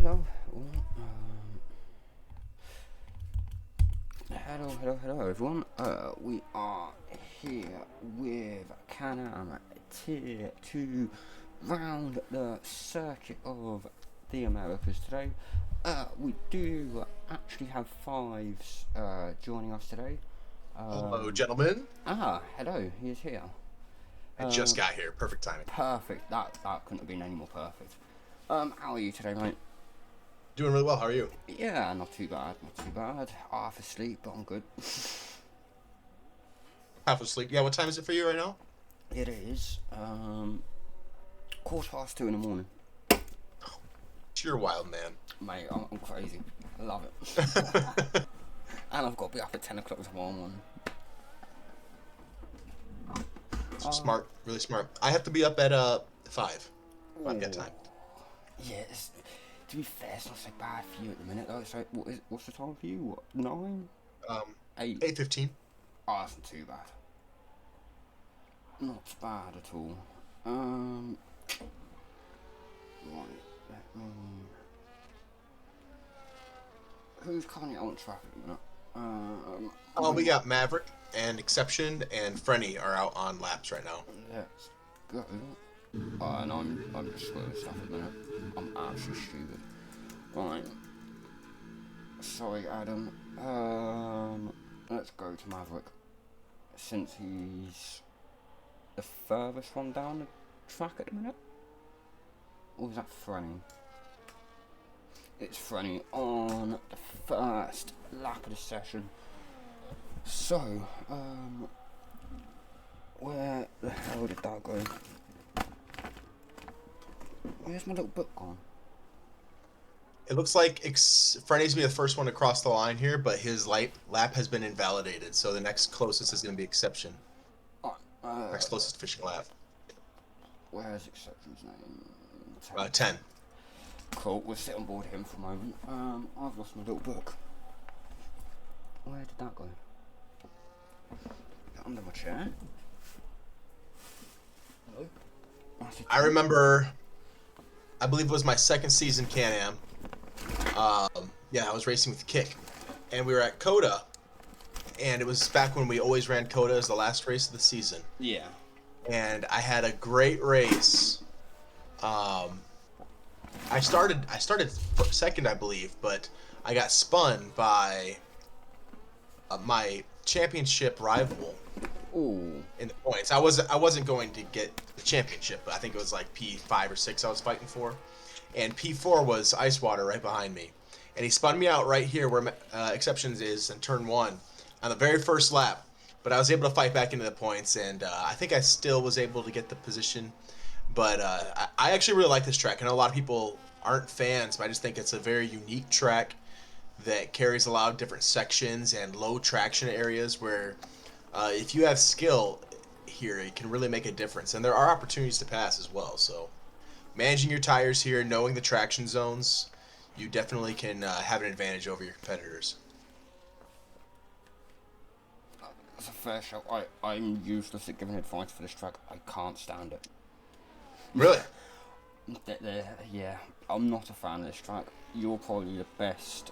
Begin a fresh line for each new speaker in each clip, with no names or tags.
hello. Hello, everyone. We are here with Can-Am Tier 2 round the circuit of the Americas today. We do actually have fives joining us today.
Hello, gentlemen.
Hello, he is here.
I just got here. Perfect timing.
Perfect, that couldn't have been any more perfect. How are you today, mate?
Doing really well. How are you?
Yeah, not too bad. Half asleep, but I'm good.
Half asleep. Yeah, what time is it for you right now?
It is, 2:15 in the morning.
You're a wild man.
Mate, I'm crazy. I love it. And I've got to be up at 10 o'clock tomorrow morning.
Smart. Really smart. I have to be up at 5. I've got time.
Yeah, to be fair, it's not so bad for you at the minute, though. So, what's the time for you? What, 9? 8?
8:15.
Oh, that's not too bad. Not bad at all. Right, let me... Who's currently on track at the minute?
We got Maverick and Exception and Frenny are out on laps right now.
Let's go. And I'm just screwing stuff at the minute. I'm absolutely stupid. Right. Sorry, Adam. Let's go to Maverick. Since he's the furthest one down the track at the minute. Or is that Frenny? It's Frenny on the first lap of the session. So, where the hell did that go? Where's my little book gone?
It looks like Frenny's gonna be the first one to cross the line here, but his lap has been invalidated. So the next closest is gonna be Exception. Next closest fishing lap.
Where's Exception's name?
10.
Cool, we'll sit on board him for a moment. I've lost my little book. Where did that go? Under my chair. Hello?
I remember, I believe it was my second season Can-Am. Yeah, I was racing with Kick. And we were at COTA. And it was back when we always ran COTA as the last race of the season.
Yeah.
And I had a great race. I started second, I believe, but I got spun by my championship rival.
Ooh.
In the points. I wasn't going to get the championship, but I think it was like P5 or 6 I was fighting for. And P4 was Icewater right behind me. And he spun me out right here where Exceptions is in turn 1 on the very first lap. But I was able to fight back into the points, and I think I still was able to get the position. But I actually really like this track. I know a lot of people aren't fans, but I just think it's a very unique track that carries a lot of different sections and low traction areas where if you have skill here, it can really make a difference. And there are opportunities to pass as well. So managing your tires here, knowing the traction zones, you definitely can have an advantage over your competitors.
That's a fair show. I'm useless at giving advice for this track. I can't stand it.
Really?
Yeah, I'm not a fan of this track. You're probably the best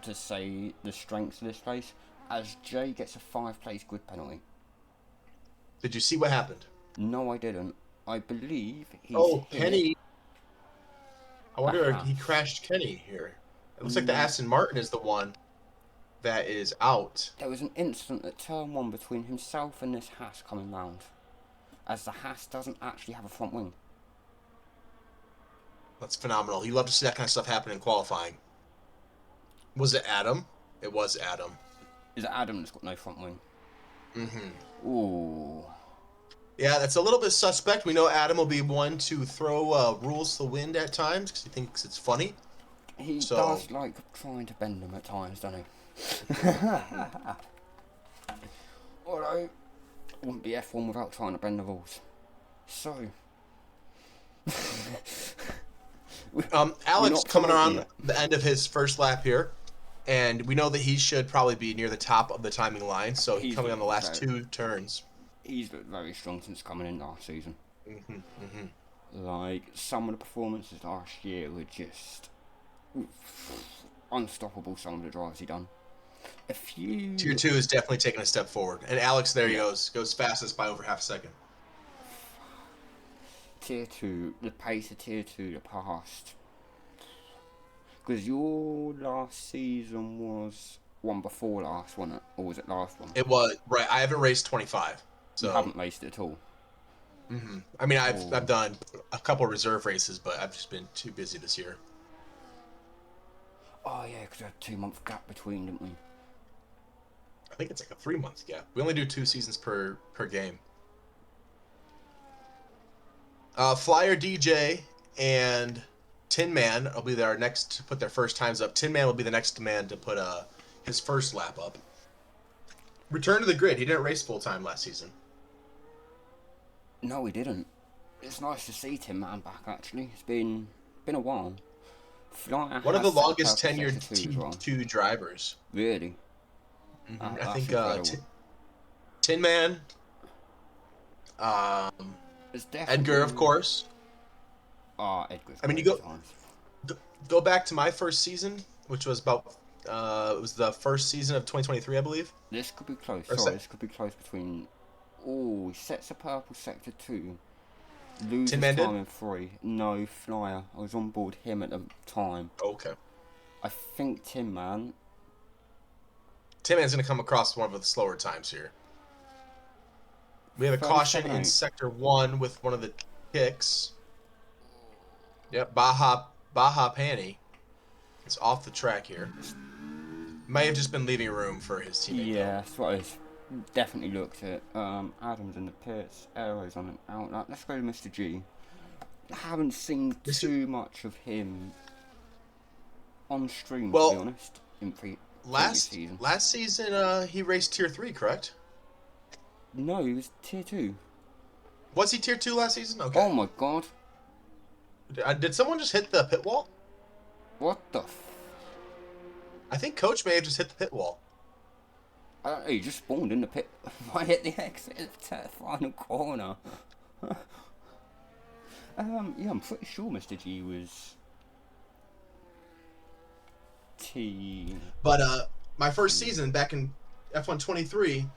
to say the strengths of this place, as Jay gets a 5-place grid penalty.
Did you see what happened?
No, I didn't. I believe he's
Kenny. I wonder if he crashed Kenny here. It looks like the Aston Martin is the one that is out.
There was an incident at turn 1 between himself and this Haas coming round, as the Haas doesn't actually have a front wing.
That's phenomenal. You love to see that kind of stuff happen in qualifying. Was it Adam? It was Adam.
Is it Adam that's got no front wing?
Mm-hmm.
Ooh.
Yeah, that's a little bit suspect. We know Adam will be one to throw rules to the wind at times because he thinks it's funny.
He does like trying to bend them at times, doesn't he? Although, wouldn't be F1 without trying to bend the rules. So...
Alex coming around the end of his first lap here, and we know that he should probably be near the top of the timing line, so he's coming on the last 2 turns.
He's looked very strong since coming in last season.
Mm-hmm, mm-hmm.
Like, some of the performances last year were just unstoppable, some of the drives he done. A
Tier
few,
2 is definitely taking a step forward. And Alex, there he
yeah,
goes fastest by over half a second.
tier 2, the pace of tier 2, the past. Because your last season was one before last, wasn't it? Or was it last one?
It was, right, I haven't raced 25.
You
So,
haven't raced it at all.
I mean, I've
Oh,
done a couple reserve races, but I've just been too busy this year.
oh yeah, because we had a 2 month gap between, didn't we?
I think it's like a 3 month gap. We only do 2 seasons per game. Flyer DJ and Tin Man will be there next to put their first times up. Tin Man will be the next man to put his first lap up. Return to the grid. He didn't race full time last season.
No, we didn't. It's nice to see Tim Man back. Actually, it's been a while. Flyer
One of the
has set the
longest
purple
tenured
sector too as well.
T2 drivers.
Really,
I
that's
think
incredible.
Tin Man, um,
It's
Edgar, of
definitely.
course.
Edgar's
I mean, you
great at times.
go back to my first season, which was about it was the first season of 2023, I believe.
This could be close.
Or
Sorry, this could be close between. Oh, he sets a purple sector 2.
Tin
Loses
Man did.
time in 3. No, Flyer. I was on board him at the time.
Okay.
I think Tim Man.
Tin Man's gonna come across one of the slower times here. We have a caution in
37.8.
sector 1 with one of the kicks. Yep, Baja Panny is off the track here. May have just been leaving room for his teammate though.
Yeah, that's what I definitely looked at. Adams in the pits, Arrows on an outlet. Let's go to Mr. G. I haven't seen
Mr.
too much of him on stream, to be
Well,
honest, in previous
last
season.
last season he raced tier 3, correct?
No, he was tier 2.
Was he tier 2 last season? Okay.
Oh my god.
Did someone just hit the pit wall?
What the
I think Coach may have just hit the pit wall.
he just spawned in the pit right at the exit of the final corner. Yeah, I'm pretty sure Mr. G was T.
But my first season back in F123,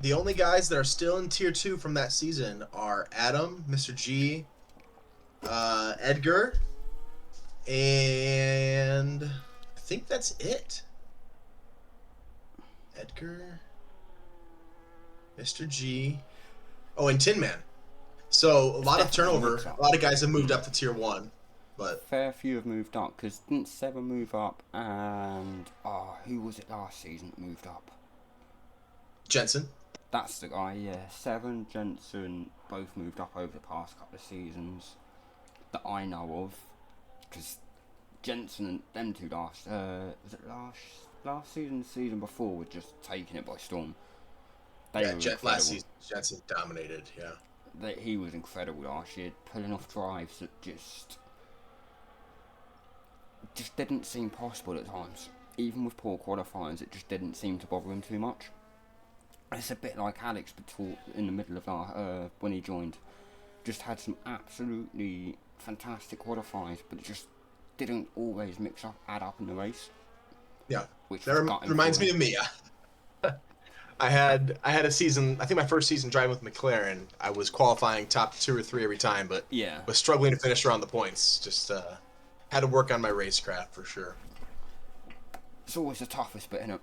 the only guys that are still in tier 2 from that season are Adam, Mr. G, Edgar, and I think that's it. Edgar, Mr. G, oh, and Tin Man. So a lot of turnover. A lot of guys have moved up to tier 1, but
Fair few have moved up, because didn't Seven move up and who was it last season that moved up?
Jensen.
That's the guy, yeah. Seven, Jensen both moved up over the past couple of seasons that I know of, because Jensen and them two was it last season, the season before, were just taking it by storm. They were incredible.
Last season Jensen dominated. Yeah.
He was incredible last year, pulling off drives that just didn't seem possible at times. Even with poor qualifiers, it just didn't seem to bother him too much. It's a bit like Alex in the middle of when he joined. Just had some absolutely fantastic qualifiers, but it just didn't always add up in the race.
Yeah.
Which
That reminds me of me. I had a season. I think my first season driving with McLaren, I was qualifying top 2 or 3 every time, but
Yeah.
was struggling to finish around the points. Just had to work on my racecraft for sure.
It's always the toughest bit, innit?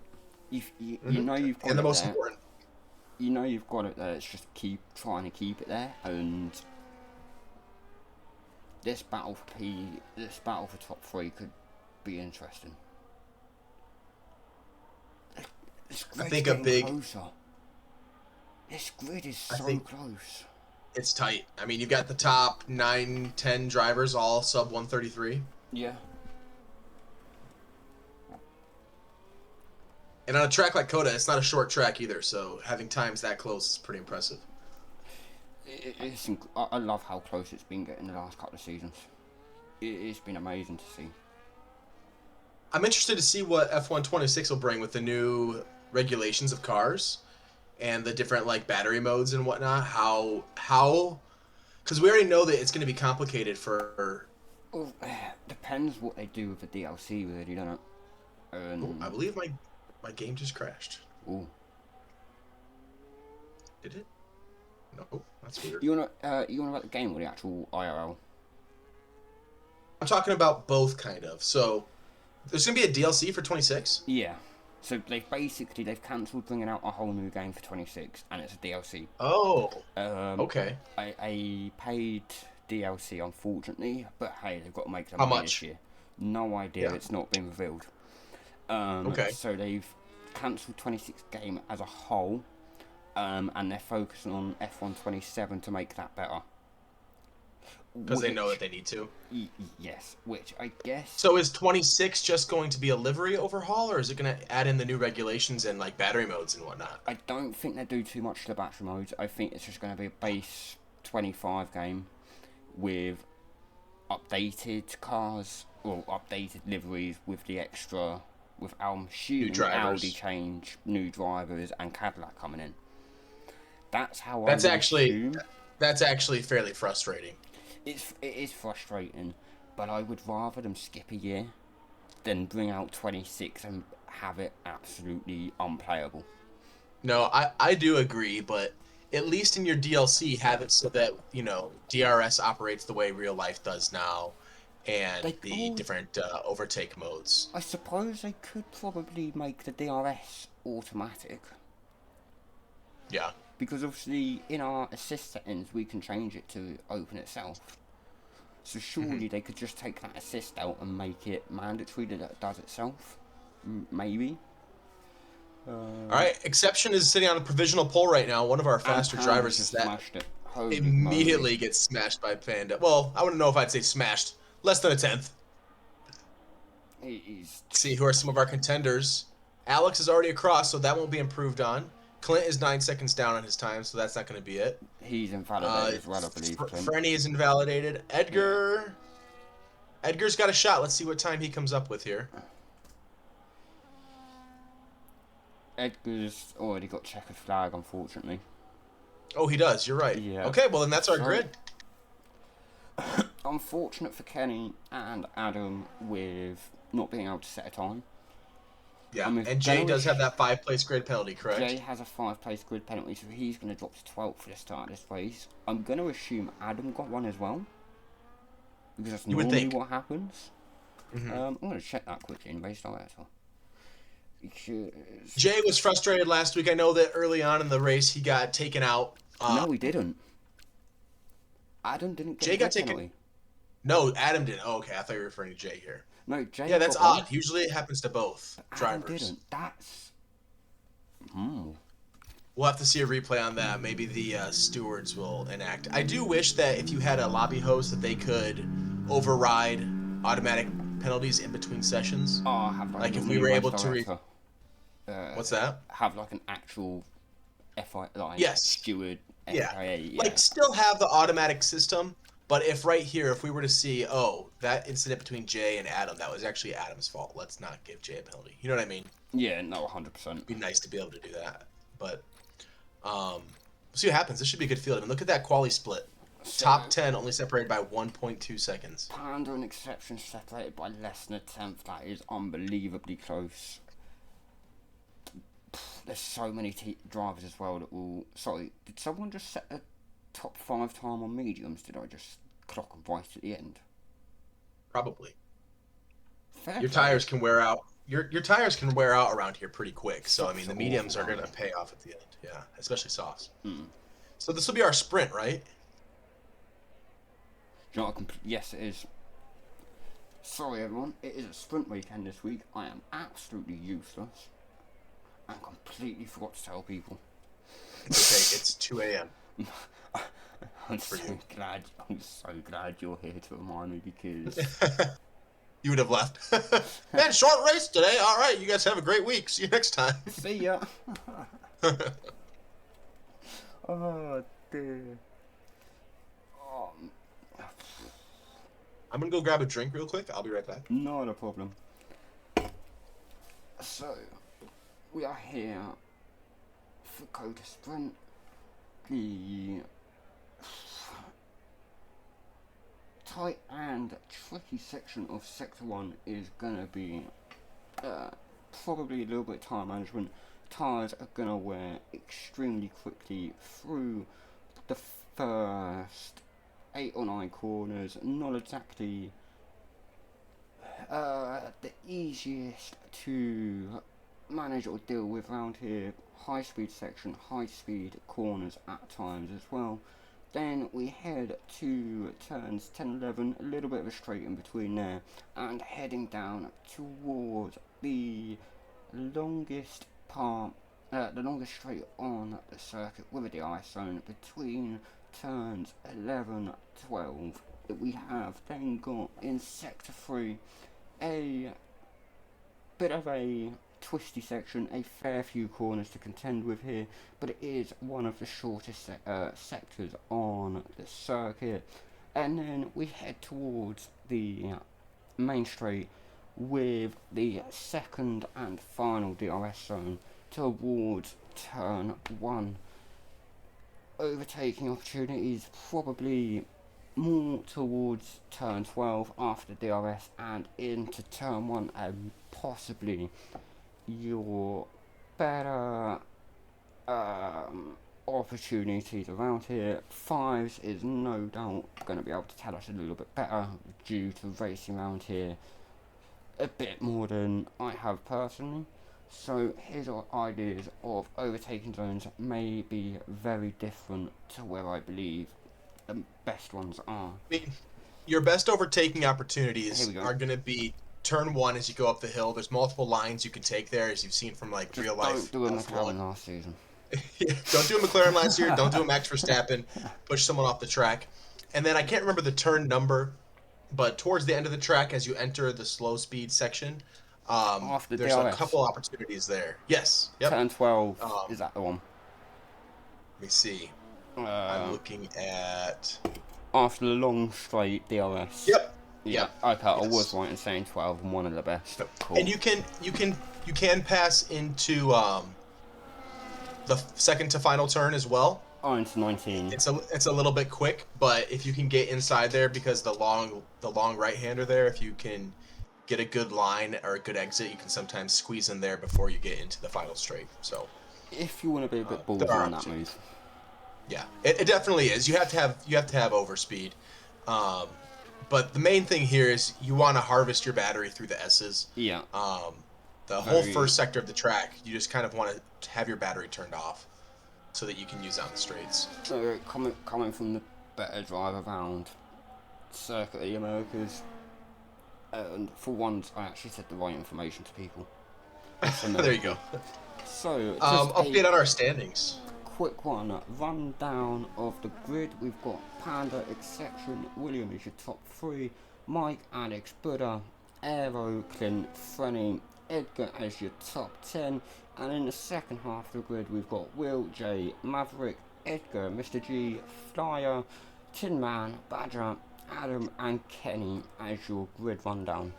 You know you've got
And the
it
most
there.
important.
You know you've got it there. It's just trying to keep it there, and this battle for top 3 could be interesting. This grid's
think a
getting
big-
closer. This grid is so
think-
close.
It's tight. I mean, you've got the top 9, 10 drivers all sub 133.
Yeah.
And on a track like COTA, it's not a short track either, so having times that close is pretty impressive.
I love how close it's been getting the last couple of seasons. It's been amazing to see.
I'm interested to see what F126 will bring with the new regulations of cars and the different like battery modes and whatnot. How because we already know that it's going to be complicated for
Well, depends what they do with the DLC, really, don't it?
Oh, I believe my game just crashed.
Ooh.
Did it? No, that's weird.
You wanna about the game or the actual IRL?
I'm talking about both, kind of. So, there's gonna be a DLC for 26.
Yeah. So they've cancelled bringing out a whole new game for 26, and it's a DLC.
Oh,
Um,
okay.
I paid DLC unfortunately, but hey, they've got to make the
How
money this
much?
year. No idea,
Yeah.
it's not been revealed.
Okay.
So they've cancelled 26 game as a whole, and they're focusing on F127 to make that better.
Because they know that they need to.
Yes, which I guess.
So is 26 just going to be a livery overhaul, or is it going to add in the new regulations and like battery modes and whatnot?
I don't think they do too much to the battery modes. I think it's just going to be a base 25 game with updated cars or updated liveries with the extra, with I'm assuming Audi change, new drivers, and Cadillac coming in. That's how I would assume.
That's actually fairly frustrating.
It is frustrating, but I would rather them skip a year than bring out 26 and have it absolutely unplayable.
No, I do agree, but at least in your DLC, have it so that, DRS operates the way real life does now, and the different overtake modes.
I suppose they could probably make the DRS automatic.
Yeah.
Because obviously in our assist settings we can change it to open itself. So surely they could just take that assist out and make it mandatory that it does itself. Maybe.
Alright, Exception is sitting on a provisional pole right now. One of our faster drivers is that immediately gets smashed by Panda. Well, I wouldn't know if I'd say smashed. Less than a tenth. See who are some of our contenders. Alex is already across, so that won't be improved on. Clint is 9 seconds down on his time, so that's not going to be it.
He's invalidated as well, I believe.
Frenny is invalidated. Edgar's got a shot. Let's see what time he comes up with here.
Edgar's already got checkered flag, unfortunately.
Oh, he does. You're right.
Yeah.
Okay, well then that's our grid.
Unfortunate for Kenny and Adam with not being able to set a time.
Yeah, and Jay does have that 5-place grid penalty, correct?
Jay has a 5-place grid penalty, so he's going to drop to 12th for the start of this race. I'm going to assume Adam got one as well, because that's normally what happens. I'm going to check that quickly in race director. Because
Jay was frustrated last week. I know that early on in the race he got taken out.
No, he didn't. Adam didn't get
Jay got taken.
Penalty.
No, Adam didn't. Oh, okay. I thought you were referring to Jay here.
No, Jay.
Yeah, that's odd. Usually it happens to both drivers.
Adam didn't. That's.
We'll have to see a replay on that. Maybe the stewards will enact. I do wish that if you had a lobby host that they could override automatic penalties in between sessions.
Oh, I have
like if we were able to. What's that?
Have like an actual FI steward.
FIA, yeah. Like still have the automatic system, but if right here, if we were to see, that incident between Jay and Adam, that was actually Adam's fault. Let's not give Jay a penalty. You know what I mean?
Yeah, no, 100%.
It'd be nice to be able to do that, but we'll see what happens. This should be a good field. I mean, look at that quali split. So, top 10 only separated by 1.2 seconds.
Panda and Exception separated by less than a tenth. That is unbelievably close. There's so many drivers as well that will... Sorry, did someone just set a top 5 time on mediums? Did I just clock them right at the end?
Probably.
Fair
your tires can wear out. Your tires can wear out around here pretty quick. So, I mean, the mediums are going to pay off at the end. Yeah, especially softs. So this will be our sprint, right?
You know, yes, it is. Sorry, everyone. It is a sprint weekend this week. I am absolutely useless. I completely forgot to tell people.
It's okay, it's 2 a.m.
I'm so glad you're here to remind me because...
You would have left. Man, short race today. All right, you guys have a great week. See you next time.
See ya. Oh, dear.
I'm going to go grab a drink real quick. I'll be right back.
Not a problem. So... We are here for COTA Sprint. The tight and tricky section of Sector 1 is going to be probably a little bit of tire management. Tyres are going to wear extremely quickly through the first 8 or 9 corners. Not exactly the easiest to manage or deal with around here. High speed section, high speed corners at times as well. Then we head to turns 10, 11, a little bit of a straight in between there, and heading down towards the longest part, the longest straight on the circuit with a DRS zone between turns 11, 12. We have then got in Sector 3 a bit of a twisty section, a fair few corners to contend with here, but it is one of the shortest sectors on the circuit. And then we head towards the main straight with the second and final DRS zone towards turn 1. Overtaking opportunities probably more towards turn 12 after DRS and into turn 1, and possibly your better opportunities around here. Fives is no doubt going to be able to tell us a little bit better due to racing around here a bit more than I have personally. So his ideas of overtaking zones may be very different to where I believe the best ones are.
I mean, your best overtaking opportunities are going to be turn 1 as you go up the hill. There's multiple lines you can take there, as you've seen from like
Just
real life.
Don't do a McLaren last season.
Yeah, don't do a McLaren last year. Don't do a Max Verstappen. Push someone off the track. And then I can't remember the turn number, but towards the end of the track, as you enter the slow speed section, there's a couple opportunities there. Yes. Yep.
Turn 12 is that the one?
Let me see. I'm looking at
after the long straight DRS.
Yep.
Yeah.
Yep.
Okay, yes. I was right in saying 12 and one of the best.
Cool. And you can pass into the second to final turn as well.
Oh, into 19.
It's a little bit quick, but if you can get inside there, because the long right hander there, if you can get a good line or a good exit, you can sometimes squeeze in there before you get into the final straight. So
if you want to be a bit ballsy on that move.
Yeah, it definitely is. You have to have overspeed. But the main thing here is you want to harvest your battery through the S's.
Yeah.
The whole first sector of the track, you just kind of want to have your battery turned off so that you can use it on the straights.
So coming from the better drive around Circuit of the Americas, and for once I actually said the right information to people.
There you go.
So
update on our standings.
Quick one, rundown of the grid. We've got Panda, Exception, William is your top 3, Mike, Alex, Buddha, Aero, Clint, Frenny, Edgar as your top 10, and in the second half of the grid we've got Will, J, Maverick, Edgar, Mr. G, Flyer, Tin Man, Badger, Adam and Kenny as your grid rundown.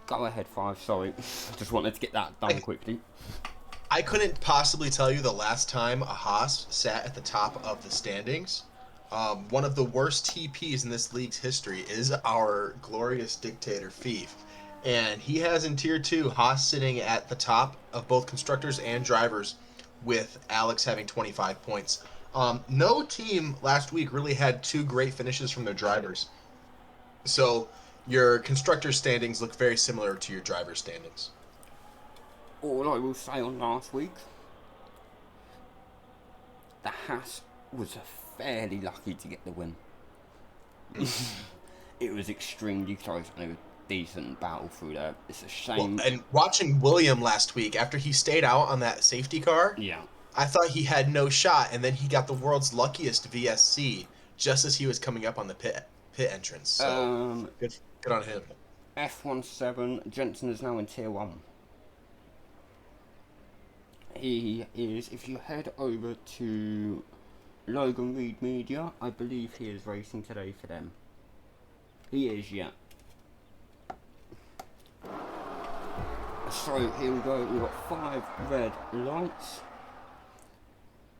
Go ahead, 5, sorry. Just wanted to get that done quickly.
I couldn't possibly tell you the last time a Haas sat at the top of the standings. One of the worst TPs in this league's history is our glorious dictator, Fief. And he has in Tier 2 Haas sitting at the top of both constructors and drivers, with Alex having 25 points. No team last week really had 2 great finishes from their drivers. So your constructor standings look very similar to your driver standings.
All I will say on last week, the Haas was fairly lucky to get the win. It was extremely close and it was a decent battle through there. It's a shame.
Well, and watching William last week, after he stayed out on that safety car,
yeah,
I thought he had no shot, and then he got the world's luckiest VSC just as he was coming up on the pit entrance. So good on him.
F17, Jensen is now in Tier 1. He is, if you head over to Logan Reed Media, I believe he is racing today for them. He is, yeah. So here we go, we've got 5 red lights.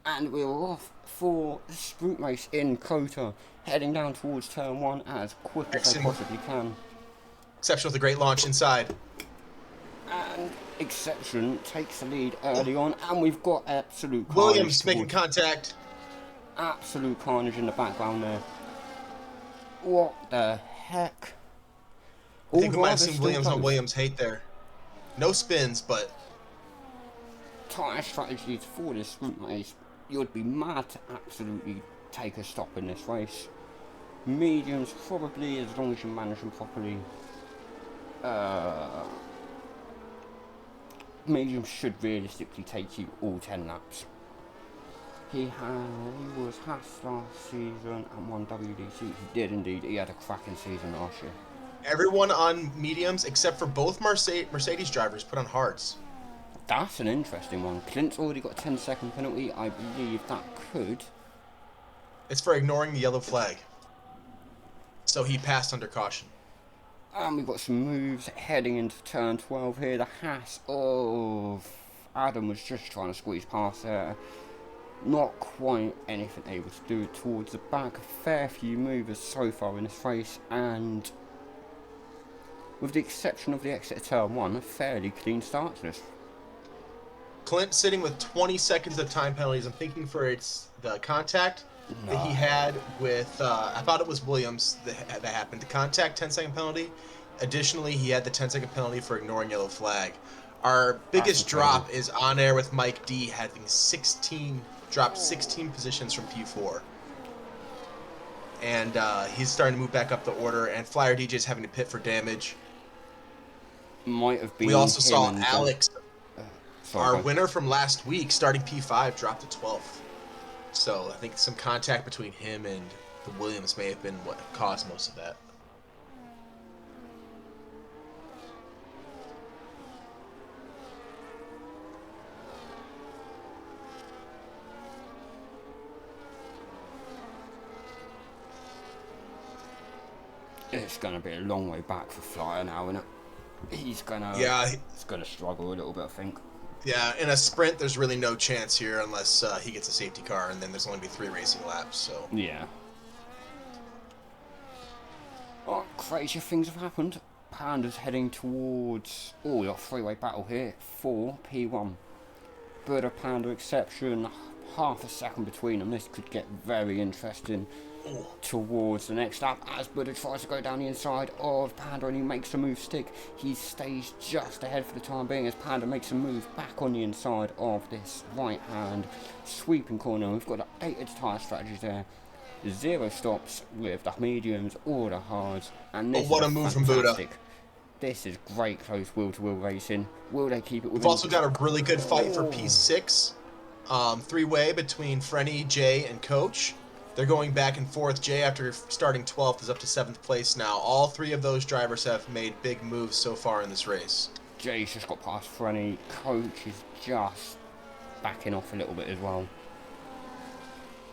And we're off for the sprint race in COTA, heading down towards turn 1 as quick as I possibly can.
Exception with a great launch inside.
And Exception takes the lead early on, and we've got absolute carnage.
Williams making contact.
Absolute carnage in the background there. What the heck?
I think we might have seen Williams on Williams hate there. No spins, but
tyre strategies for this sprint race. You'd be mad to absolutely take a stop in this race. Mediums probably, as long as you manage them properly. Mediums should realistically take you all 10 laps. He was Haas last season and won WDC. He did indeed. He had a cracking season last year.
Everyone on mediums except for both Mercedes drivers put on hards.
That's an interesting one. Clint's already got a 10-second penalty. I believe that could.
It's for ignoring the yellow flag. So he passed under caution.
And we've got some moves heading into turn 12 here. The Haas of Adam was just trying to squeeze past there. Not quite anything able to do it towards the back. A fair few movers so far in this race, and with the exception of the exit of turn 1, a fairly clean start to this.
Clint sitting with 20 seconds of time penalties. I'm thinking for the contact that he had with, I thought it was Williams that happened. The contact 10-second penalty. Additionally, he had the 10-second penalty for ignoring yellow flag. Our biggest drop is on air with Mike D having dropped 16 positions from P4. And he's starting to move back up the order, and Flyer DJ's having to pit for damage.
Might have been.
We also saw Alex, our winner from last week, starting P5, drop to 12th. So I think some contact between him and the Williams may have been what caused most of that.
It's going to be a long way back for Flyer now, isn't it? He's going to struggle a little bit, I think.
Yeah, in a sprint, there's really no chance here unless he gets a safety car, and then there's only be 3 racing laps. So
yeah. Oh, crazy things have happened. Panda's heading towards... Oh, we got a 3-way battle here for P1. Buddha, Panda, Exception, half a second between them. This could get very interesting towards the next lap as Buddha tries to go down the inside of Panda, and he makes the move stick. He stays just ahead for the time being as Panda makes a move back on the inside of this right hand sweeping corner. We've got updated tyre strategies there. 0 stops with the mediums or the hards, and this
what a move from Buddha.
This is great close wheel-to-wheel racing. Will they keep it within?
We've also got a really good fight for P6. 3-way between Frenny, Jay, and Coach. They're going back and forth. Jay, after starting 12th, is up to 7th place now. All 3 of those drivers have made big moves so far in this race.
Jay's just got past Frenny. Coach is just backing off a little bit as well.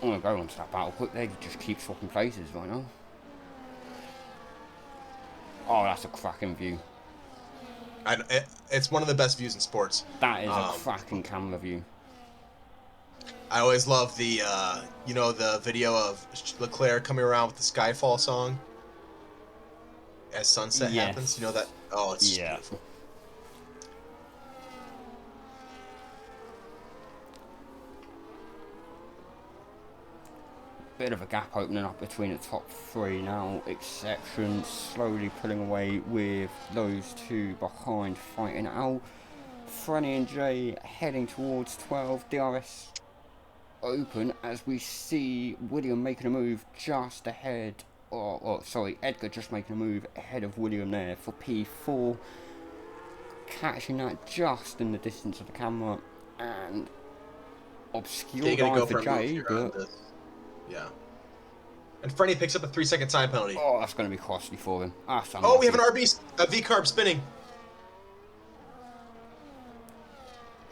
I'm going to go on to that battle quick. They just keep swapping places right now. Oh, that's a cracking view.
It's one of the best views in sports.
That is a cracking camera view.
I always love the, the video of Leclerc coming around with the Skyfall song as sunset happens. You know that? Oh, it's beautiful.
Bit of a gap opening up between the top 3 now. Exception slowly pulling away with those 2 behind, fighting out. Frenny and Jay heading towards 12. DRS open as we see William making a move just ahead. Edgar just making a move ahead of William there for P4. Catching that just in the distance of the camera and obscured eye for Jay.
Yeah. And Frenny picks up a 3-second time penalty.
Oh, that's going to be costly for him.
Oh, we have a V-carb spinning.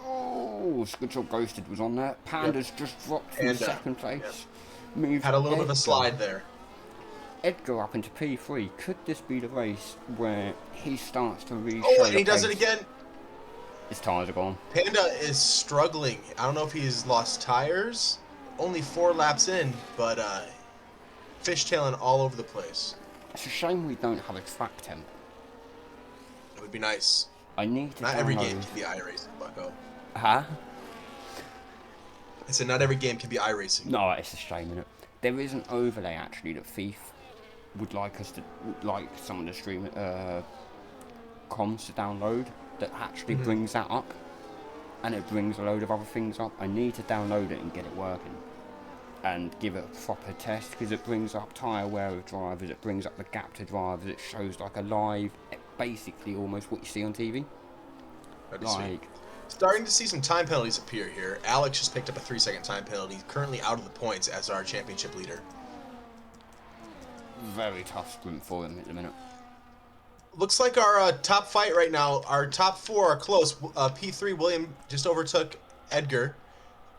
Oh, good job Ghosted was on there. Panda's just dropped from 2nd place. Moved
had a little bit of a slide there.
Edgar up into P3. Could this be the race where he starts to reshow
and he does it again?
His tyres are gone.
Panda is struggling. I don't know if he's lost tires. Only 4 laps in, but fishtailing all over the place.
It's a shame we don't have a track temp.
It would be nice.
I need to
Not
download...
every game can be iRacing, bucko.
Huh?
I said not every game can be iRacing.
No, it's a shame, innit? There is an overlay, actually, that Thief would like us to... Like some of the stream... comms to download that actually brings that up. And it brings a load of other things up. I need to download it and get it working. And give it a proper test, because it brings up tyre wear of drivers, it brings up the gap to drivers, it shows like a live, basically almost what you see on TV.
That'd be sweet. Starting to see some time penalties appear here. Alex just picked up a 3-second time penalty, currently out of the points as our championship leader.
Very tough sprint for him at the minute.
Looks like our top fight right now, our top 4 are close. P3, William just overtook Edgar.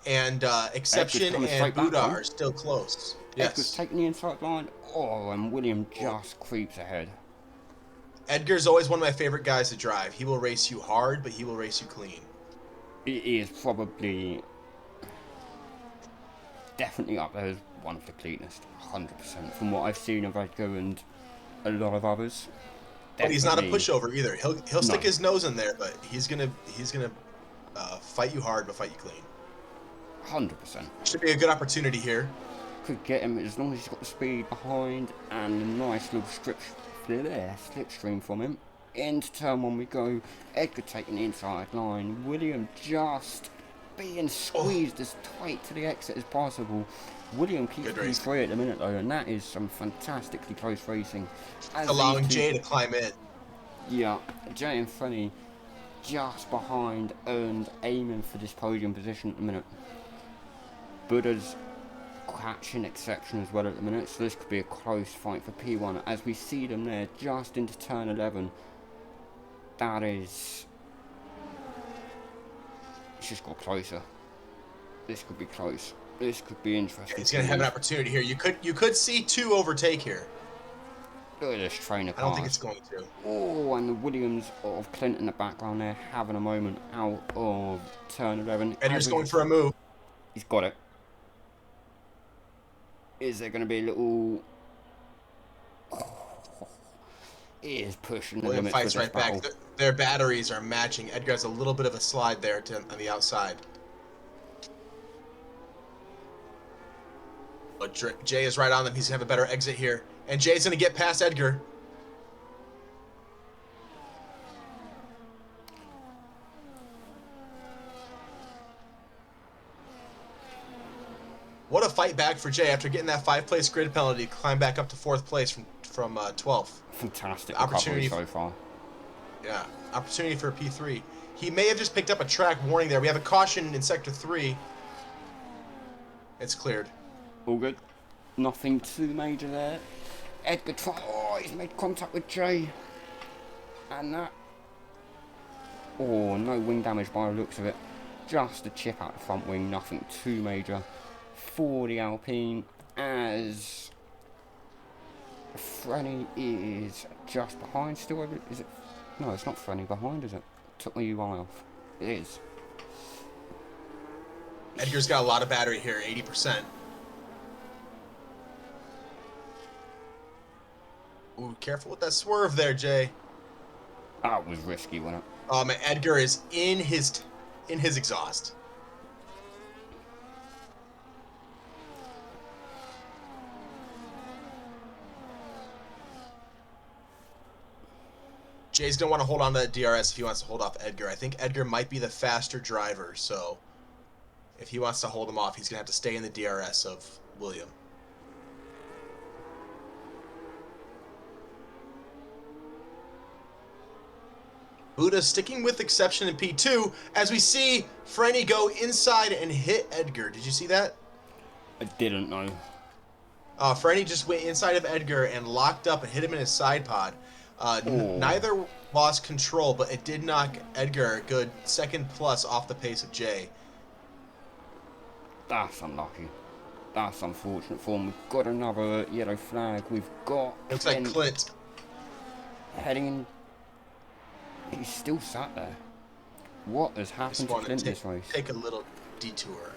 And Exception and Buddha are still close. Yes.
Edgar's taking the inside line. Oh, and William just creeps ahead.
Edgar's always one of my favorite guys to drive. He will race you hard, but he will race you clean.
He is probably definitely up there as one of the cleanest, 100%. From what I've seen of Edgar and a lot of others.
But he's not a pushover either. He'll stick his nose in there, but he's gonna fight you hard, but fight you clean.
100%.
Should be a good opportunity here.
Could get him as long as he's got the speed behind and a nice little slipstream from him. Into turn 1 we go. Edgar taking the inside line. William just being squeezed as tight to the exit as possible. William keeps P3 at the minute though, and that is some fantastically close racing.
Allowing Jay to climb in.
Yeah, Jay and Frenny just behind and aiming for this podium position at the minute. Buddha's catching Exception as well at the minute, so this could be a close fight for P1 as we see them there just into turn 11. That is... It's just got closer. This could be close. This could be interesting.
He's going to have an opportunity here. You could see 2 overtake here.
Look at this trainer car.
I don't think it's going to.
Oh, and the Williams of Clint in the background there having a moment out of turn 11.
Edgar's going for a move.
He's got it. Is there going to be a little... He is pushing the limit
fights
for this
right
battle.
back. Their batteries are matching. Edgar has a little bit of a slide there on the outside. But Jay is right on them. He's going to have a better exit here. And Jay's going to get past Edgar. What a fight back for Jay after getting that 5th-place grid penalty, climb back up to 4th place from 12th.
Fantastic
opportunity
so far.
Yeah, opportunity for P3. He may have just picked up a track warning there. We have a caution in Sector 3. It's cleared.
All good. Nothing too major there. Edgar he's made contact with Jay. And that... Oh, no wing damage by the looks of it. Just a chip out the front wing, nothing too major. For the Alpine, as Frenny is just behind still. Is it? No, it's not Frenny behind, is it? Took my UI off. It is.
Edgar's got a lot of battery here, 80%. Ooh, careful with that swerve there, Jay.
That was risky, wasn't it?
Oh man, Edgar is in his exhaust. Jay's going to want to hold on to that DRS if he wants to hold off Edgar. I think Edgar might be the faster driver, so if he wants to hold him off, he's going to have to stay in the DRS of William. Buddha sticking with Exception in P2 as we see Frenny go inside and hit Edgar. Did you see that?
I didn't know.
Frenny just went inside of Edgar and locked up and hit him in his side pod. Neither lost control, but it did knock Edgar a good 2nd plus off the pace of Jay.
That's unlucky. That's unfortunate for him. We've got another yellow flag. We've got...
Looks like Clint.
Heading in... He's still sat there. What has happened
Just
to
want
Clint
to
this race?
take a little detour.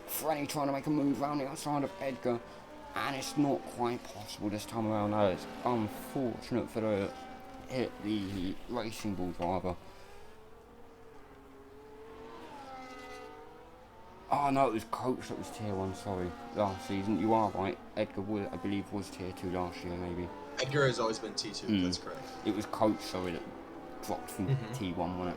Franny trying to make a move around the outside of Edgar, and it's not quite possible this time around. No, it's unfortunate for the racing ball driver. Oh no, it was Coach that was tier 1, sorry, last season. You are right, Edgar, I believe, was tier 2 last year, maybe.
Edgar has always been T2, that's correct.
It was Coach, sorry, that dropped from T1, wasn't it?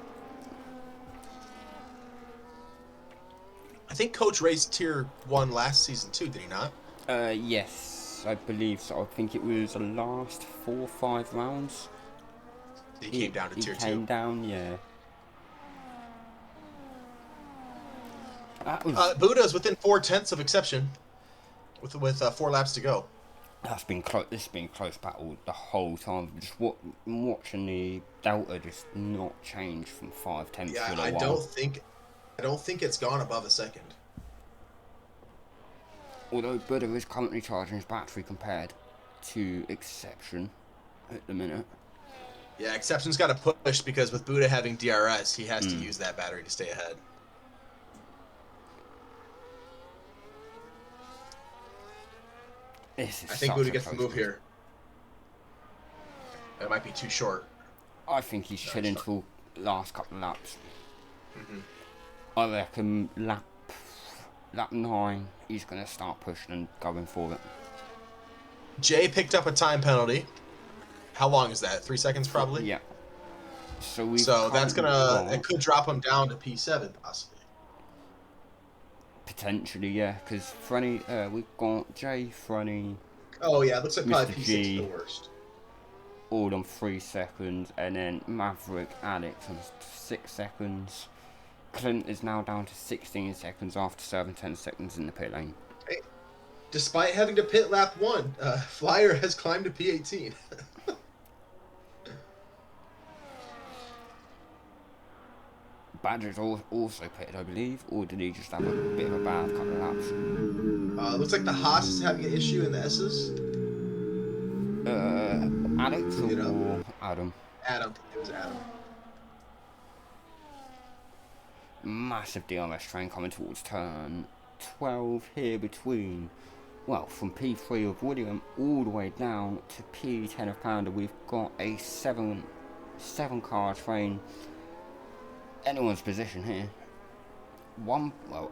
I think Coach raced tier 1 last season too, did he not?
Yes, I believe so. I think it was the last 4 or 5 rounds.
He came down to tier 2.
He came down, yeah. That was...
Buddha's within 4/10 of exception, with 4 laps to go.
That's been close. This has been close battle the whole time. Just watching the delta just not change from 5/10
Yeah,
for a
I
while.
don't think it's gone above a second.
Although Buddha is currently charging his battery compared to Exception at the minute.
Yeah, Exception's got to push because with Buddha having DRS, he has to use that battery to stay ahead.
I
think Buddha gets the move here. It might be too short.
I think he's chilling till last couple of laps. I reckon lap 9, he's going to start pushing and going for it.
Jay picked up a time penalty. How long is that? 3 seconds probably?
Yeah. So
that's it could drop him down to P7 possibly.
Potentially, yeah, because Frenny, we've got Jay, Frenny.
Oh yeah, it looks like probably
Mr.
P6
G,
is the worst.
All on 3 seconds, and then Maverick, Alex on 6 seconds. Clint is now down to 16 seconds after serving 10 seconds in the pit lane.
Hey, despite having to pit lap 1, Flyer has climbed to P18.
Badger's also pitted, I believe, or did he just have a bit of a bad couple of laps?
Looks like the Haas is having an issue in the S's.
Alex or Adam?
Adam. It was Adam.
Massive DRS train coming towards turn 12 here between, well, from P3 of William all the way down to P10 of Pounder. We've got a 7 car train. Anyone's position here.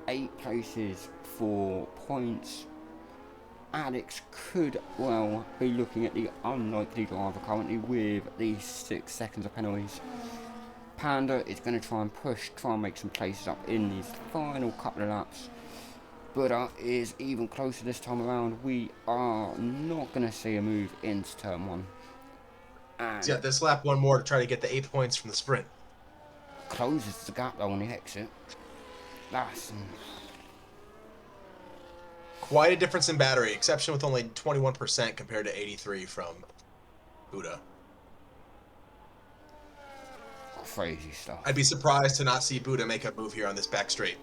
8 places for points. Alex could, well, be looking at the unlikely driver currently with these 6 seconds of penalties. Panda is going to try and make some places up in these final couple of laps. Buddha is even closer this time around. We are not going to see a move into turn 1. And
yeah, this lap 1 more to try to get the 8 points from the sprint.
Closes the gap though on the exit. That's
quite a difference in battery. Exception with only 21% compared to 83 from Buddha.
Crazy stuff.
I'd be surprised to not see Buddha make a move here on this back straight.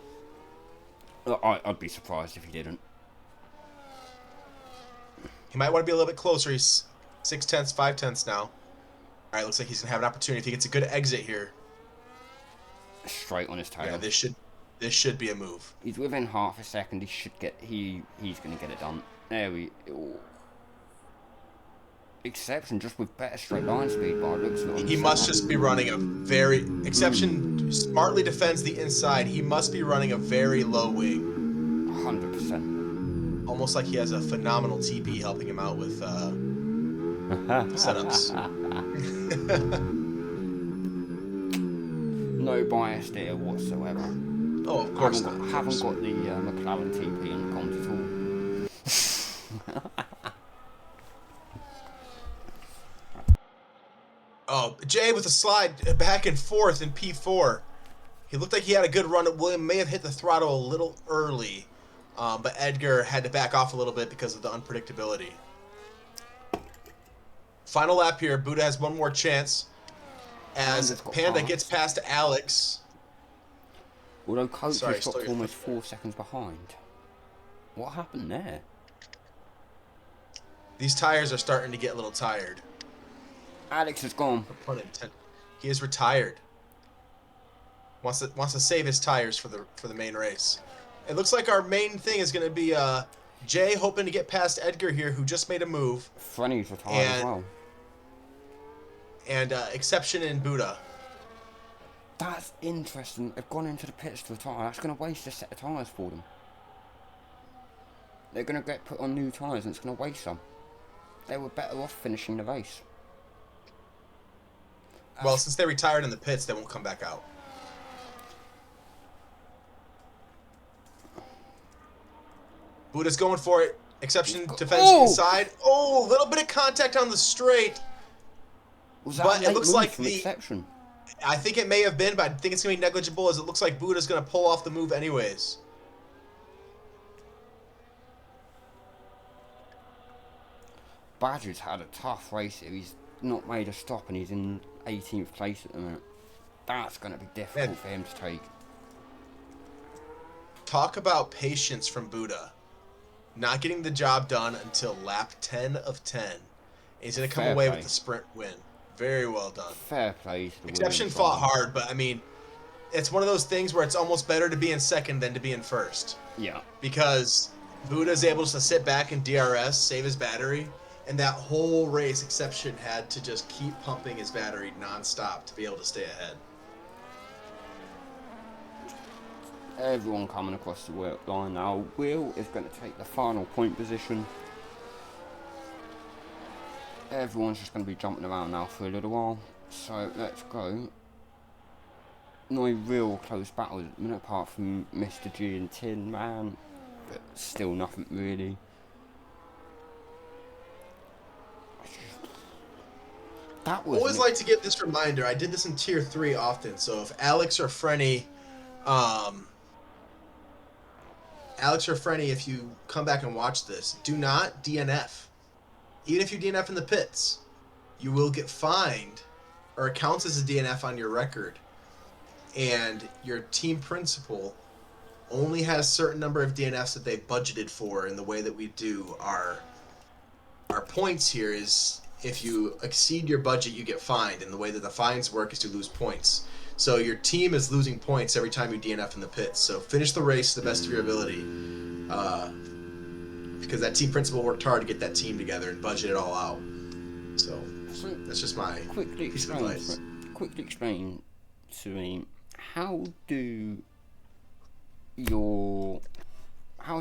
I'd be surprised if he didn't.
He might want to be a little bit closer. He's 6/10, 5/10 now. All right, looks like he's gonna have an opportunity if he gets a good exit here.
Straight on his tail.
Yeah, this should be a move.
He's within half a second. He's gonna get it done. There we. Exception just with better straight line speed, but it looks like
he must just be running a very Exception smartly defends the inside. He must be running a very low wing.
100%.
Almost like he has a phenomenal TP helping him out with setups.
No bias there whatsoever.
Oh, of course not.
Haven't got the McLaren TP in the comms at all.
Oh, Jay with a slide back and forth in P4. He looked like he had a good run. William may have hit the throttle a little early, but Edgar had to back off a little bit because of the unpredictability. Final lap here. Buddha has one more chance as Panda gets past Alex.
Although Coach has got almost 4 seconds behind. What happened there?
These tires are starting to get a little tired.
Alex is gone.
No pun intended. He is retired. Wants to save his tires for the main race. It looks like our main thing is going to be Jay hoping to get past Edgar here, who just made a move,
Frenny's retired as
and
well.
Exception in Buddha.
That's interesting. They've gone into the pits to retire. That's going to waste a set of tyres for them. They're going to get put on new tyres and it's going to waste them. They were better off finishing the race.
Well, since they retired in the pits, they won't come back out. Buddha's going for it. Exception defends inside. Oh, a little bit of contact on the straight.
Was that
but
a
it looks
move
like
from
the
Exception?
I think it may have been, but I think it's going to be negligible, as it looks like Buddha's going to pull off the move anyways.
Badger's had a tough race here. He's not made a stop and he's in 18th place at the minute. That's going to be difficult for him to take.
Talk about patience from Buddha. Not getting the job done until lap 10 of 10. And he's going to come away with the sprint win. Very well done.
Fair play to the
Exception fought hard, but I mean, it's one of those things where it's almost better to be in second than to be in first.
Yeah.
Because Buddha's able to sit back in DRS, save his battery, and that whole race, Exception had to just keep pumping his battery nonstop to be able to stay ahead.
Everyone coming across the work line now. Will is going to take the final point position. Everyone's just going to be jumping around now for a little while. So let's go. No real close battles at the minute apart from Mr. G and Tin Man. But still nothing really. That was
always like to give this reminder. I did this in Tier 3 often. So if Alex or Frenny... if you come back and watch this, do not DNF. Even if you DNF in the pits, you will get fined, or it counts as a DNF on your record. And your team principal only has a certain number of DNFs that they budgeted for. In the way that we do our points here is, if you exceed your budget, you get fined. And the way that the fines work is to lose points. So your team is losing points every time you DNF in the pits. So finish the race to the best of your ability. Because that team principal worked hard to get that team together and budget it all out. So that's just my piece of advice.
Quickly explain to me, how does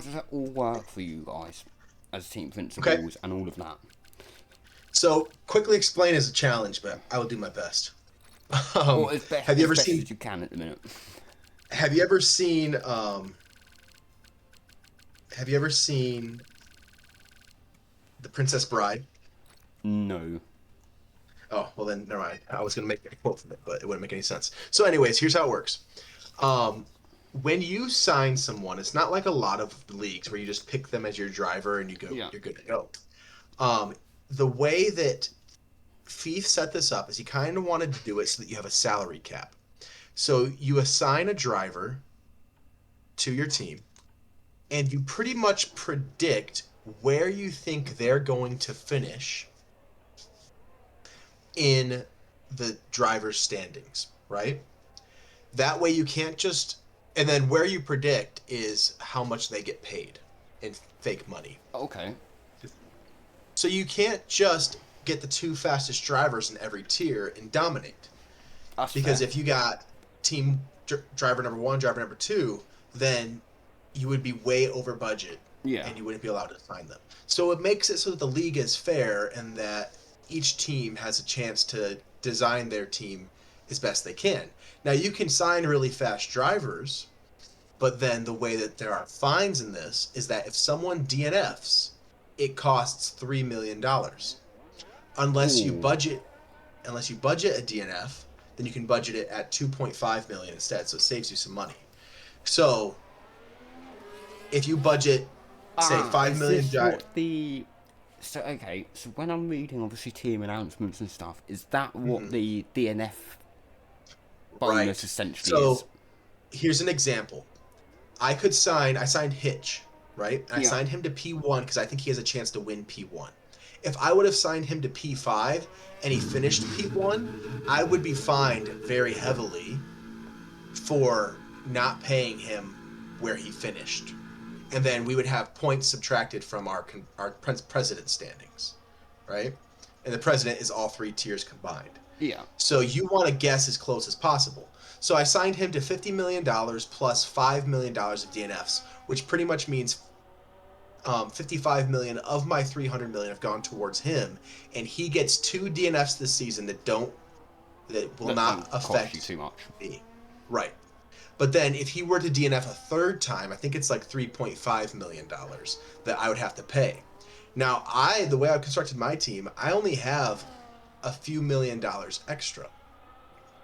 that all work for you guys as team principals and all of that?
So quickly explain is a challenge, but I will do my best. Have you ever seen?
As you can at the minute.
Have you ever seen? Have you ever seen The Princess Bride?
No.
Oh, well then, never mind. I was going to make a quote from it, but it wouldn't make any sense. So anyways, here's how it works. When you sign someone, it's not like a lot of leagues where you just pick them as your driver and you go, you're good to go. The way that Fief set this up is he kind of wanted to do it so that you have a salary cap. So you assign a driver to your team, and you pretty much predict where you think they're going to finish in the driver's standings, right? That way you can't just... And then where you predict is how much they get paid in fake money.
Okay.
So you can't just get the two fastest drivers in every tier and dominate.
That's
because
fair.
If you got team driver number 1, driver number 2, then you would be way over budget, and you wouldn't be allowed to assign them. So it makes it so that the league is fair and that each team has a chance to design their team as best they can. Now, you can sign really fast drivers, but then the way that there are fines in this is that if someone DNFs, it costs $3 million. Unless you budget a DNF, then you can budget it at $2.5 million instead, so it saves you some money. So if you budget, say, $5 million.
So when I'm reading obviously team announcements and stuff, is that what the DNF bonus essentially is?
So here's an example. I signed Hitch, right? And I signed him to P1 because I think he has a chance to win P1. If I would have signed him to P5 and he finished P1, I would be fined very heavily for not paying him where he finished, and then we would have points subtracted from our president standings, right? And the president is all three tiers combined.
Yeah.
So you want to guess as close as possible. So I signed him to $50 million plus $5 million of DNFs, which pretty much means 55 million of my 300 million have gone towards him, and he gets 2 DNFs this season that will
That
not
don't cost you
affect
too much.
me. Right. But then if he were to DNF a third time, I think it's like $3.5 million that I would have to pay. Now, the way I've constructed my team, I only have a few $1,000,000 extra.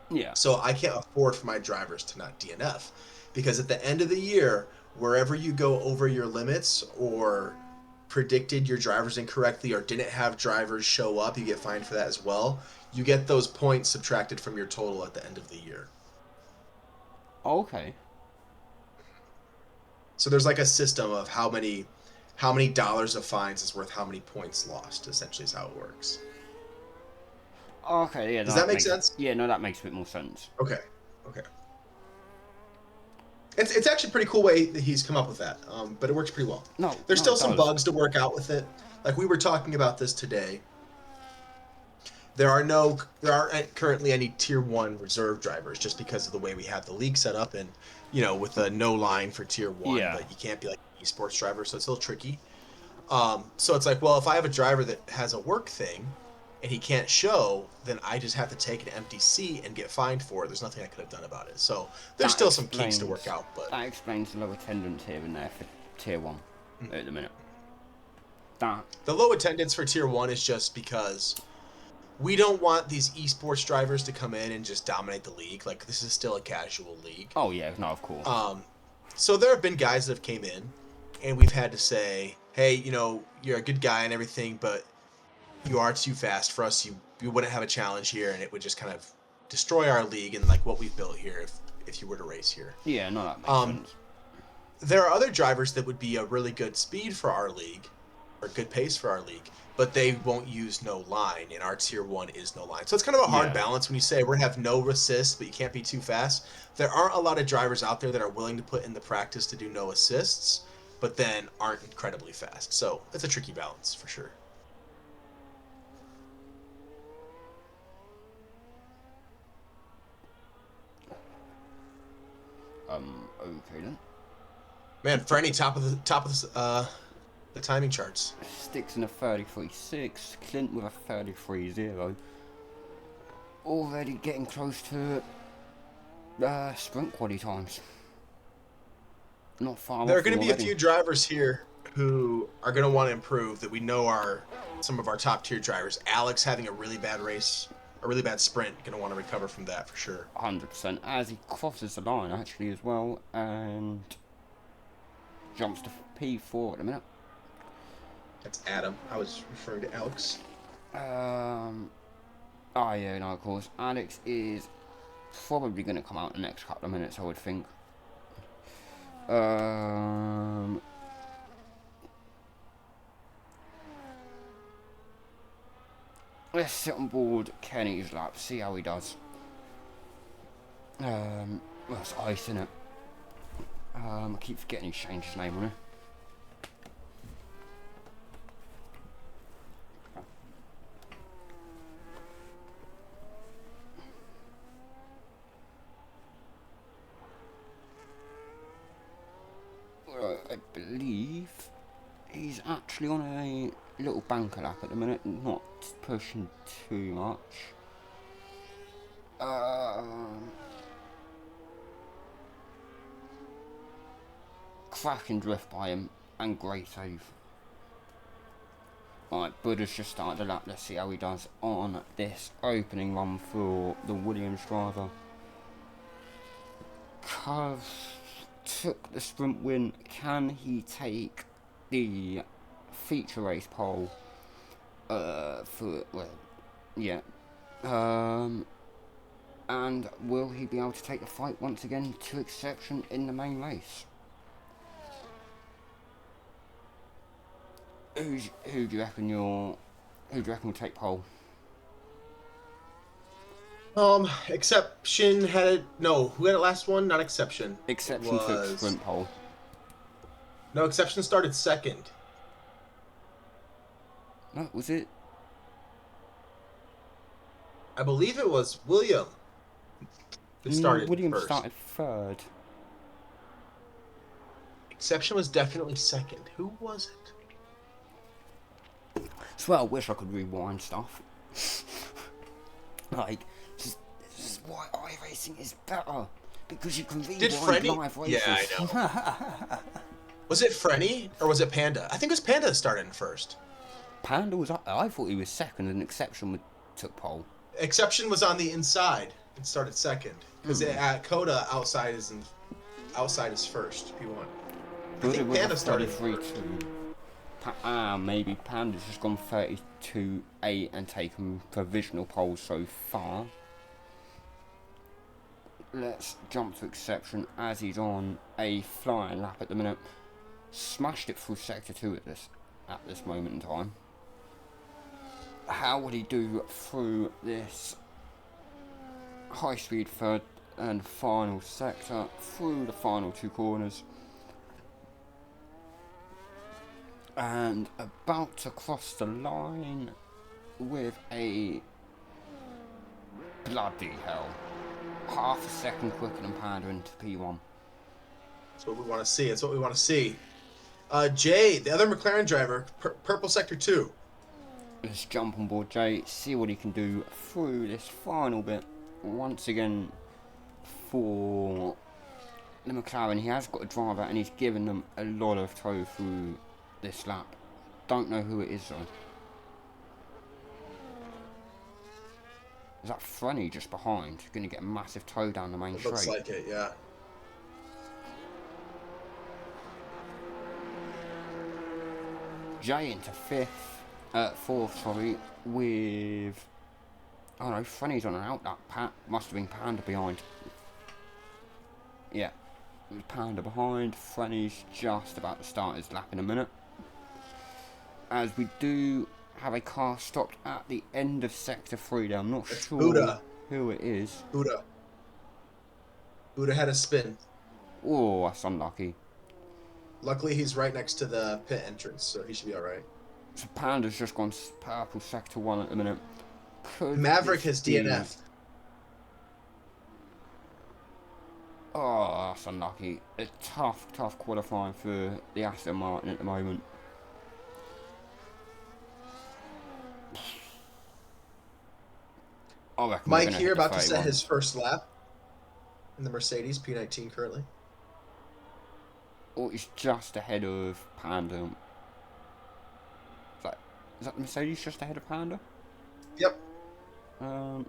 Yeah.
So I can't afford for my drivers to not DNF, because at the end of the year, wherever you go over your limits or predicted your drivers incorrectly or didn't have drivers show up, you get fined for that as well. You get those points subtracted from your total at the end of the year.
Okay.
So there's like a system of how many dollars of fines is worth how many points lost, essentially is how it works.
Okay, yeah.
Does that make sense?
Yeah, no, that makes a bit more sense.
Okay. Okay. It's actually a pretty cool way that he's come up with that, but it works pretty well.
No,
There's
no,
still
it
some
does.
bugs to work out with it. Like we were talking about this today. There aren't currently any tier 1 reserve drivers just because of the way we have the league set up, and with a no line for tier 1,
Yeah.
but you can't be like an esports driver, so it's a little tricky. So it's like, well, if I have a driver that has a work thing and he can't show, then I just have to take an empty seat and get fined for it. There's nothing I could have done about it. So there's still some kinks to work out, but
that explains the low attendance here and there for tier 1 at the minute. That
the low attendance for tier 1 is just because we don't want these esports drivers to come in and just dominate the league. Like, this is still a casual league.
Oh yeah, no, of course.
So there have been guys that have came in, and we've had to say, hey, you're a good guy and everything, but you are too fast for us. You wouldn't have a challenge here, and it would just kind of destroy our league and like what we've built here if you were to race here.
Yeah, no, that makes sense.
There are other drivers that would be a really good speed for our league, or good pace for our league, but they won't use no line, and our tier 1 is no line. So it's kind of a hard balance when you say we're going to have no assist, but you can't be too fast. There aren't a lot of drivers out there that are willing to put in the practice to do no assists, but then aren't incredibly fast. So it's a tricky balance for sure.
Okay then.
Man, for any top of the timing charts.
Sticks in a 33.6, Clint with a 33.0. Already getting close to sprint quality times. Not far.
There are going to be a few drivers here who are going to want to improve that we know are some of our top tier drivers. Alex having a really bad race, a really bad sprint, going to want to recover from that for sure.
100% as he crosses the line actually as well, and jumps to P4 at the minute.
That's Adam. I was referring to Alex.
Oh yeah, no, of course. Alex is probably going to come out in the next couple of minutes, I would think. Let's sit on board Kenny's lap, see how he does. Well, it's Ice, innit? I keep forgetting he's changed his name on it. I believe he's actually on a little banker lap at the minute, not pushing too much. Cracking drift by him and great save. Alright, Buddha's just started the lap. Let's see how he does on this opening run for the Williams driver. Cuz took the sprint win. Can he take the feature race pole? And will he be able to take the fight once again to exception in the main race? Who do you reckon will take pole?
Exception had it. No, who had it last one? Not Exception. It
Exception took
was
sprint pole.
no Exception started second.
No, was it?
I believe it was William who started
Williams
first.
started third.
Exception was definitely second. Who was it?
So I wish I could rewind stuff. Like, this is why iRacing is better. Because you can
Did
rewind
Frenny?
live races.
Yeah, I know. Was it Frenny or was it Panda? I think it was Panda that started in first.
Panda was up. I thought he was second, and Exception took pole.
Exception was on the inside and started second because at COTA outside is first. P1. I think Panda started
33-2. Maybe Panda's just gone 32-8 and taken provisional poles so far. Let's jump to Exception as he's on a flying lap at the minute. Smashed it through sector 2 at this moment in time. How would he do through this high speed third and final sector, through the final 2 corners, and about to cross the line with a bloody hell, half a second quicker than Panda into P1.
That's what we want to see. That's what we want to see. Jay, the other McLaren driver, purple sector 2.
Let's jump on board Jay, see what he can do through this final bit. Once again, for the McLaren, he has got a driver and he's given them a lot of tow through this lap. Don't know who it is though. Is that Frenny just behind? Going to get a massive tow down the main straight.
Looks like it, yeah.
Jay into fourth, sorry, with... Oh no, Frenny's on an out that must have been Panda behind. Yeah, it was Panda behind. Frenny's just about to start his lap in a minute. As we do have a car stopped at the end of sector 3 there. I'm not sure
Buddha.
Who it is.
Buddha had a spin.
Oh, that's unlucky.
Luckily, he's right next to the pit entrance, so he should be all right.
So Panda's just gone purple sector 1 at the minute.
Maverick has DNF.
Oh, that's unlucky. A tough qualifying for the Aston Martin at the moment. I reckon
Mike here about to set his first lap in the Mercedes P19 currently.
Oh, he's just ahead of Panda. Is that the Mercedes just ahead of Panda?
Yep.
I'm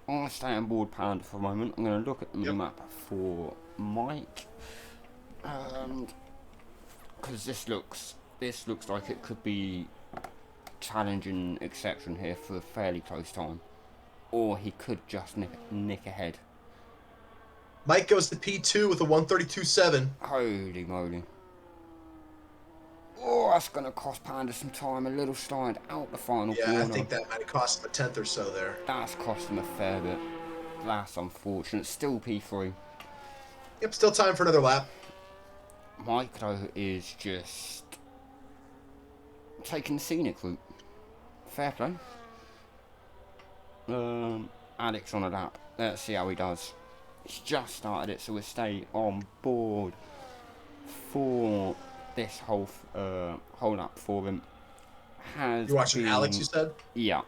going to stay on board Panda for a moment. I'm going to look at the map for Mike. Because this looks like it could be challenging Exception here for a fairly close time. Or he could just nick ahead.
Mike goes to P2 with a 132.7.
Holy moly. Oh, that's going to cost Panda some time. A little slide out the final corner.
Yeah, I think that might have cost him a tenth or so there.
That's cost him a fair bit. That's unfortunate. Still P3.
Yep, still time for another lap.
Mike, though, is just taking the scenic route. Fair play. Alex on a lap. Let's see how he does. He's just started it, so we'll stay on board for this whole lap for him.
You're watching Alex, you said?
Yeah.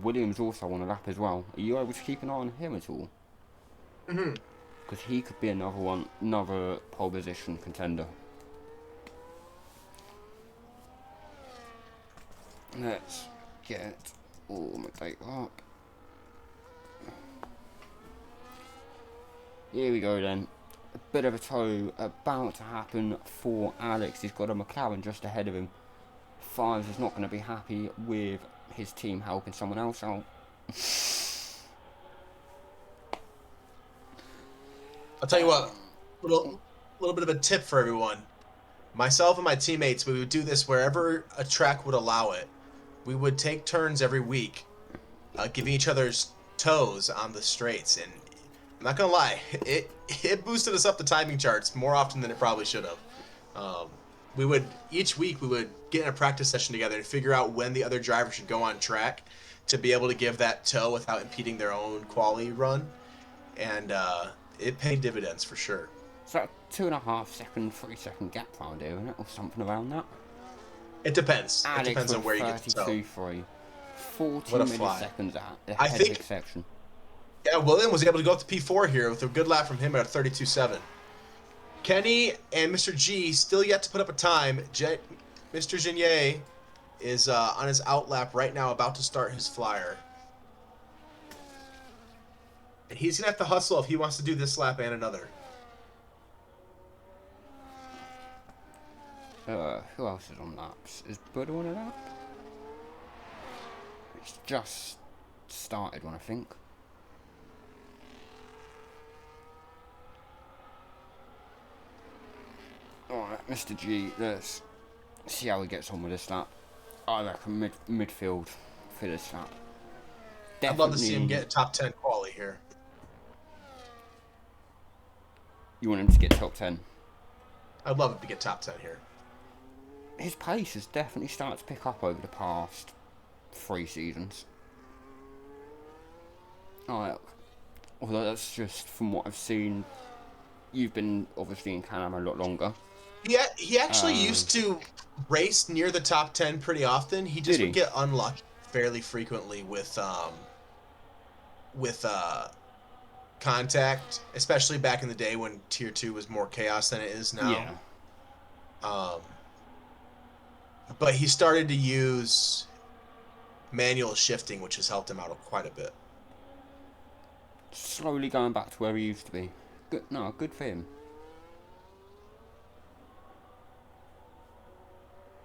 Williams also on a lap as well. Are you able to keep an eye on him at all?
Mm-hmm.
Because he could be another pole position contender. Let's get all my data up. Here we go then. A bit of a tow about to happen for Alex. He's got a McLaren just ahead of him. Fives is not going to be happy with his team helping someone else out.
I'll tell you what, little bit of a tip for everyone. Myself and my teammates, we would do this wherever a track would allow it. We would take turns every week giving each other's toes on the straights, and I'm not gonna lie, it boosted us up the timing charts more often than it probably should have. We would each week we would get in a practice session together and figure out when the other driver should go on track to be able to give that toe without impeding their own quali run, and it paid dividends for sure.
It's like 2.5 second, 3 second gap round here, isn't it, or something around that?
It depends.
Alex
It depends on where you get the toe.
32.3, 40
What a fly.
milliseconds at the
I
head
think-
of exception.
Yeah, William was able to go up to P4 here with a good lap from him at 32.7. Kenny and Mr. G still yet to put up a time. Mr. Genier is on his out lap right now, about to start his flyer. And he's going to have to hustle if he wants to do this lap and another.
Who else is on laps? Is Buddha on a lap? It's just started one, I think. Alright, Mr. G, let's see how he gets on with this lap. I reckon midfield for this lap. Definitely.
I'd love to see him get top 10 quali here.
You want him to get top 10?
I'd love him to get top 10 here.
His pace has definitely started to pick up over the past 3 seasons. Alright, although that's just from what I've seen. You've been obviously in Can-Am a lot longer.
He actually used to race near the top 10 pretty often. He just would get unlucky fairly frequently with contact, especially back in the day when Tier 2 was more chaos than it is now.
Yeah.
But he started to use manual shifting, which has helped him out quite a bit.
Slowly going back to where he used to be. Good for him.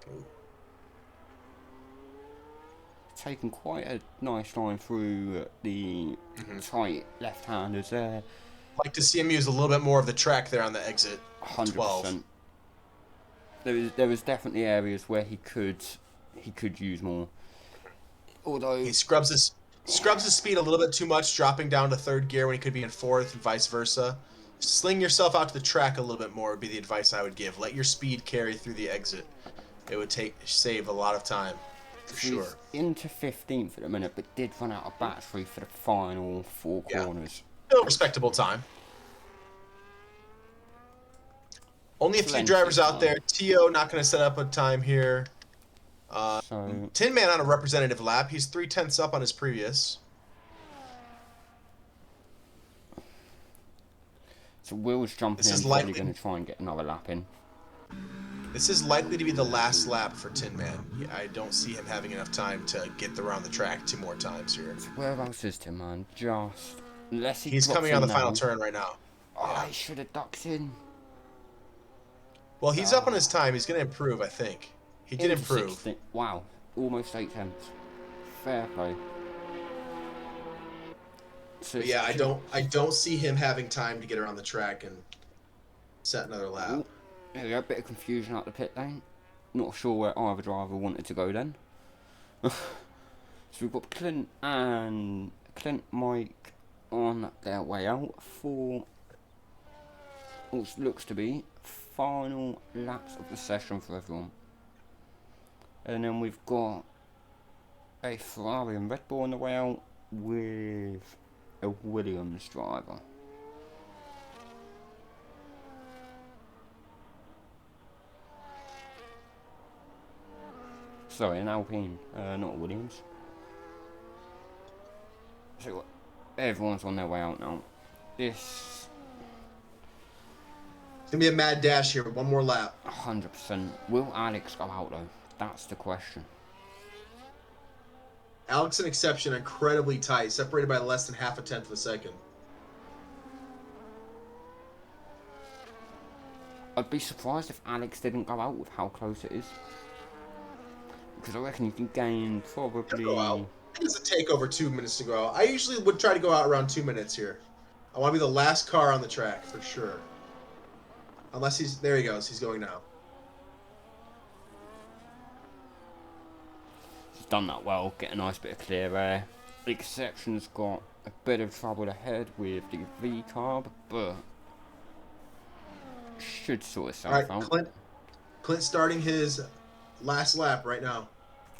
Ooh.
Taking quite a nice line through the tight left-handers there.
Like to see him use a little bit more of the track there on the exit.
100%.
12.
There was definitely areas where he could use more. Although
he scrubs his speed a little bit too much, dropping down to third gear when he could be in fourth, and vice versa. Sling yourself out to the track a little bit more would be the advice I would give. Let your speed carry through the exit. It would save a lot of time, for sure.
He's into 15th at the minute, but did run out of battery for the final 4 corners.
Still respectable time. Only a few drivers out there. Tio not going to set up a time here. Tin Man on a representative lap. He's 0.3 up on his previous.
So Will's jumping in, probably going to try and get another lap in.
This is likely to be the last lap for Tin Man. I don't see him having enough time to get around the track 2 more times here.
So whereabouts is Tin Man? Just unless
he's coming on the final turn right now.
Oh, he should have ducked in.
Well, he's up on his time. He's going to improve, I think. He did improve.
60. Wow, almost 8 tenths. Fair play.
So yeah, I don't see him having time to get around the track and set another lap.
Ooh, there we go, a bit of confusion out the pit lane. Not sure where either driver wanted to go then. So we've got Clint and Mike on their way out for what looks to be final laps of the session for everyone. And then we've got a Ferrari and Red Bull on the way out with a Williams driver. Sorry, an Alpine, not a Williams. So everyone's on their way out now. It's
gonna be a mad dash here with 1 more lap.
100%. Will Alex go out though? That's the question.
Alex an exception, incredibly tight, separated by less than 0.5 tenth of a second.
I'd be surprised if Alex didn't go out with how close it is. Because I reckon you can gain probably...
Go out. It doesn't take over 2 minutes to go out. I usually would try to go out around 2 minutes here. I want to be the last car on the track, for sure. Unless he's... There he goes. He's going now.
He's done that well. Get a nice bit of clear air. Exception's got a bit of trouble ahead with the V-carb, but should sort
All
itself
right,
out.
Clint starting his last lap right now.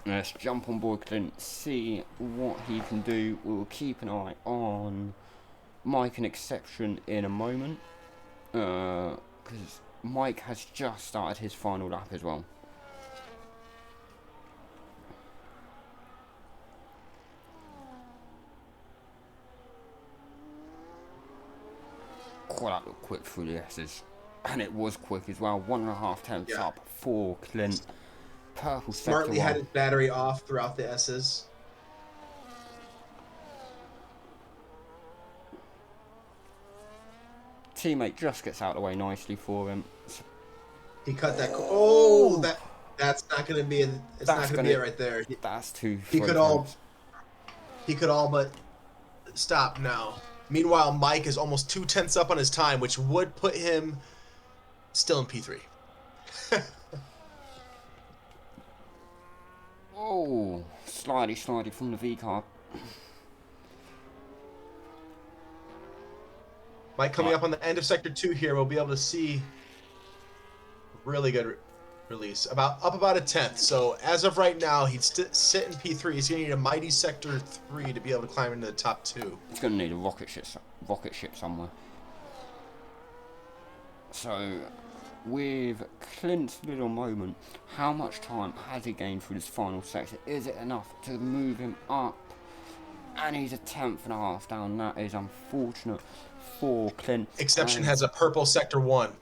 Let's jump on board Clint, see what he can do. We'll keep an eye on Mike and Exception in a moment, because Mike has just started his final lap as well. Quite that looked quick through the S's, and it was quick as well. 1.5 tenths up for Clint. Purple
Smartly
sector
had
one.
his battery off throughout the S's.
Teammate just gets out of the way nicely for him.
He cut that. Oh, that's not going to be. It's not going to be it right there.
That's two.
He could all but stop now. Meanwhile, Mike is almost 2/10 up on his time, which would put him still in P3.
Oh, slidey from the V-carb.
Mike coming up on the end of Sector 2 here. We'll be able to see really good release. Up about a tenth. So as of right now, he'd sit in P3. He's going to need a mighty Sector 3 to be able to climb into the top 2.
He's going to need a rocket ship somewhere. So, with Clint's little moment, how much time has he gained through this final sector? Is it enough to move him up? And he's a 1/10.5 down. That is unfortunate for Clint.
Exception has a purple Sector 1.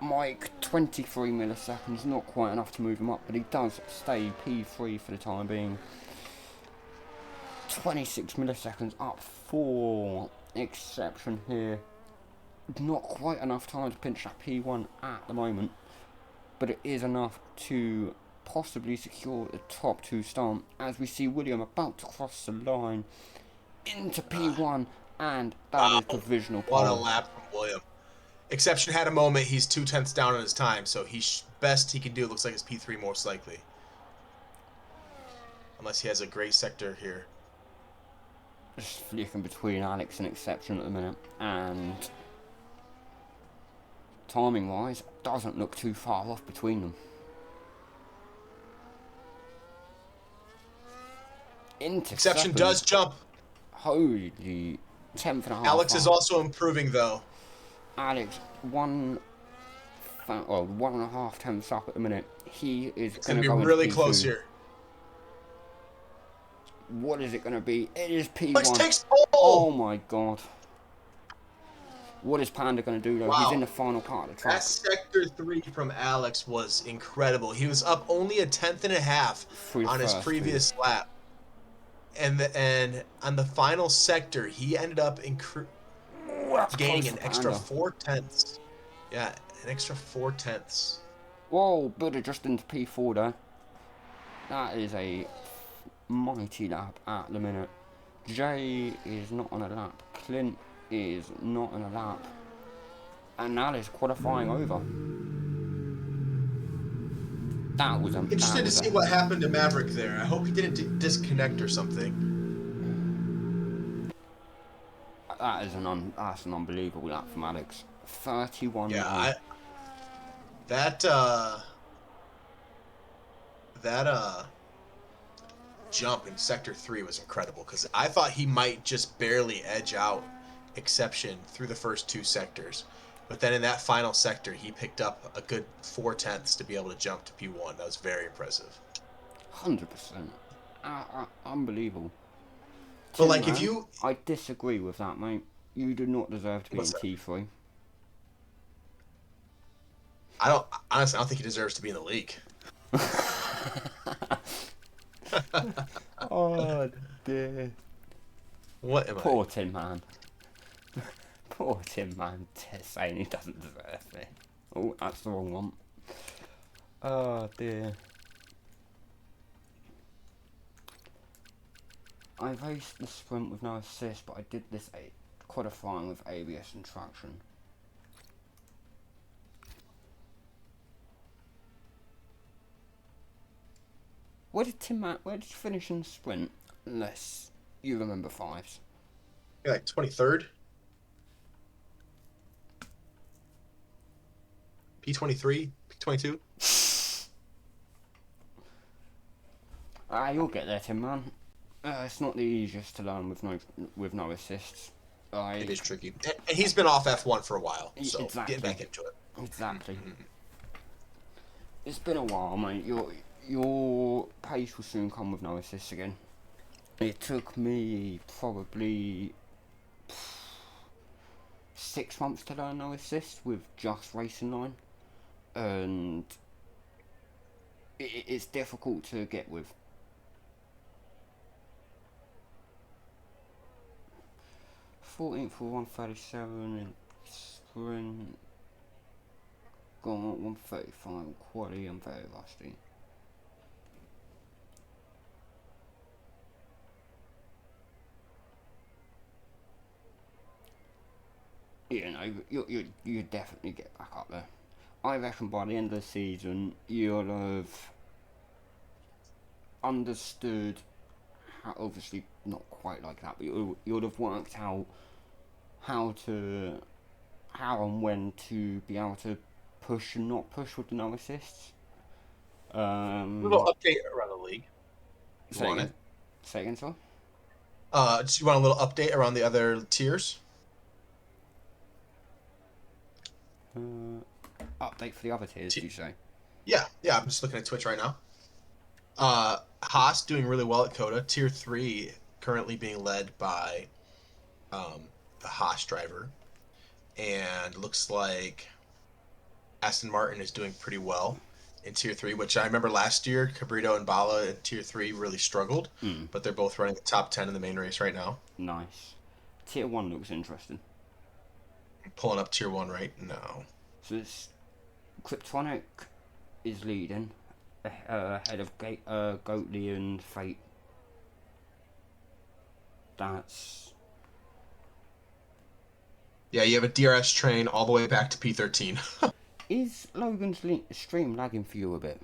Mike, 23 milliseconds, not quite enough to move him up, but he does stay P3 for the time being. 26 milliseconds up for Exception here. Not quite enough time to pinch that P1 at the moment, but it is enough to possibly secure the top 2 start, as we see William about to cross the line into P1, and that is provisional pole.
What a lap from William. Exception had a moment. He's 2/10 down on his time, so best he can do looks like it's P3 most likely. Unless he has a great sector here.
Just flicking between Alex and Exception at the minute, and timing wise, doesn't look too far off between them.
Exception does jump.
Holy 10.5.
Alex is also improving though.
Alex, 1.5 tenths up at the minute. He is going to
be really close here.
What is it going to be? It is P1.
Alex takes pole.
Oh my god. What is Panda going to do though?
Wow.
He's in the final part of the track.
That Sector 3 from Alex was incredible. He was up only a 1/10.5 on his previous lap. And on the final sector, he ended up gaining an extra 4/10. Yeah, an extra 4/10.
Whoa, Buddha just into P4 there. That is a mighty lap at the minute. Jay is not on a lap. Clint is not on a lap. And that is qualifying over. That was
interested to see what happened to Maverick there. I hope he didn't disconnect or something.
That's an unbelievable lap from Alex. 31.
Yeah, that jump in Sector 3 was incredible because I thought he might just barely edge out Exception through the first 2 sectors. But then in that final sector, he picked up a good 4/10 to be able to jump to P1. That was very impressive.
100%. Unbelievable.
But like, if you...
I disagree with that, mate. You do not deserve to be in T3.
Honestly, I don't think he deserves to be in the league.
Oh, dear.
What am I?
Poor Tin Man. Poor Tin Man saying he doesn't deserve it. Oh, that's the wrong one. Oh, dear. I raced the sprint with no assist, but I did this qualifying with ABS and traction. Where did you finish in the sprint? Unless you remember fives.
Yeah, like 23rd. P23, P22.
You'll get there, Tim, man. It's not the easiest to learn with no assists.
It is tricky. And he's been off F1 for a while, so
exactly.
getting back into it.
Exactly. It's been a while, mate. Your pace will soon come with no assists again. It took me probably 6 months to learn no assists with just racing line, and it's difficult to get with. 14th for 137 in sprint. Gone at 135 quality. I'm very rusty. You know, you definitely get back up there. I reckon by the end of the season, you'll have understood how, obviously not quite like that, but you'll have worked out how and when to be able to push and not push with the no assists.
A little update around the league.
Say again. Say again, sir.
Do you want a little update around the other tiers?
Update for the other tiers, you say?
Yeah. I'm just looking at Twitch right now. Haas doing really well at COTA. Tier 3 currently being led by the Haas driver. And looks like Aston Martin is doing pretty well in Tier 3, which I remember last year, Cabrito and Bala in Tier 3 really struggled. But they're both running the top 10 in the main race right now.
Nice. Tier 1 looks interesting.
I'm pulling up Tier 1 right now.
So it's Kryptonic is leading ahead of Goatley and Fate. That's...
Yeah, you have a DRS train all the way back to P13.
Is Logan's stream lagging for you a bit?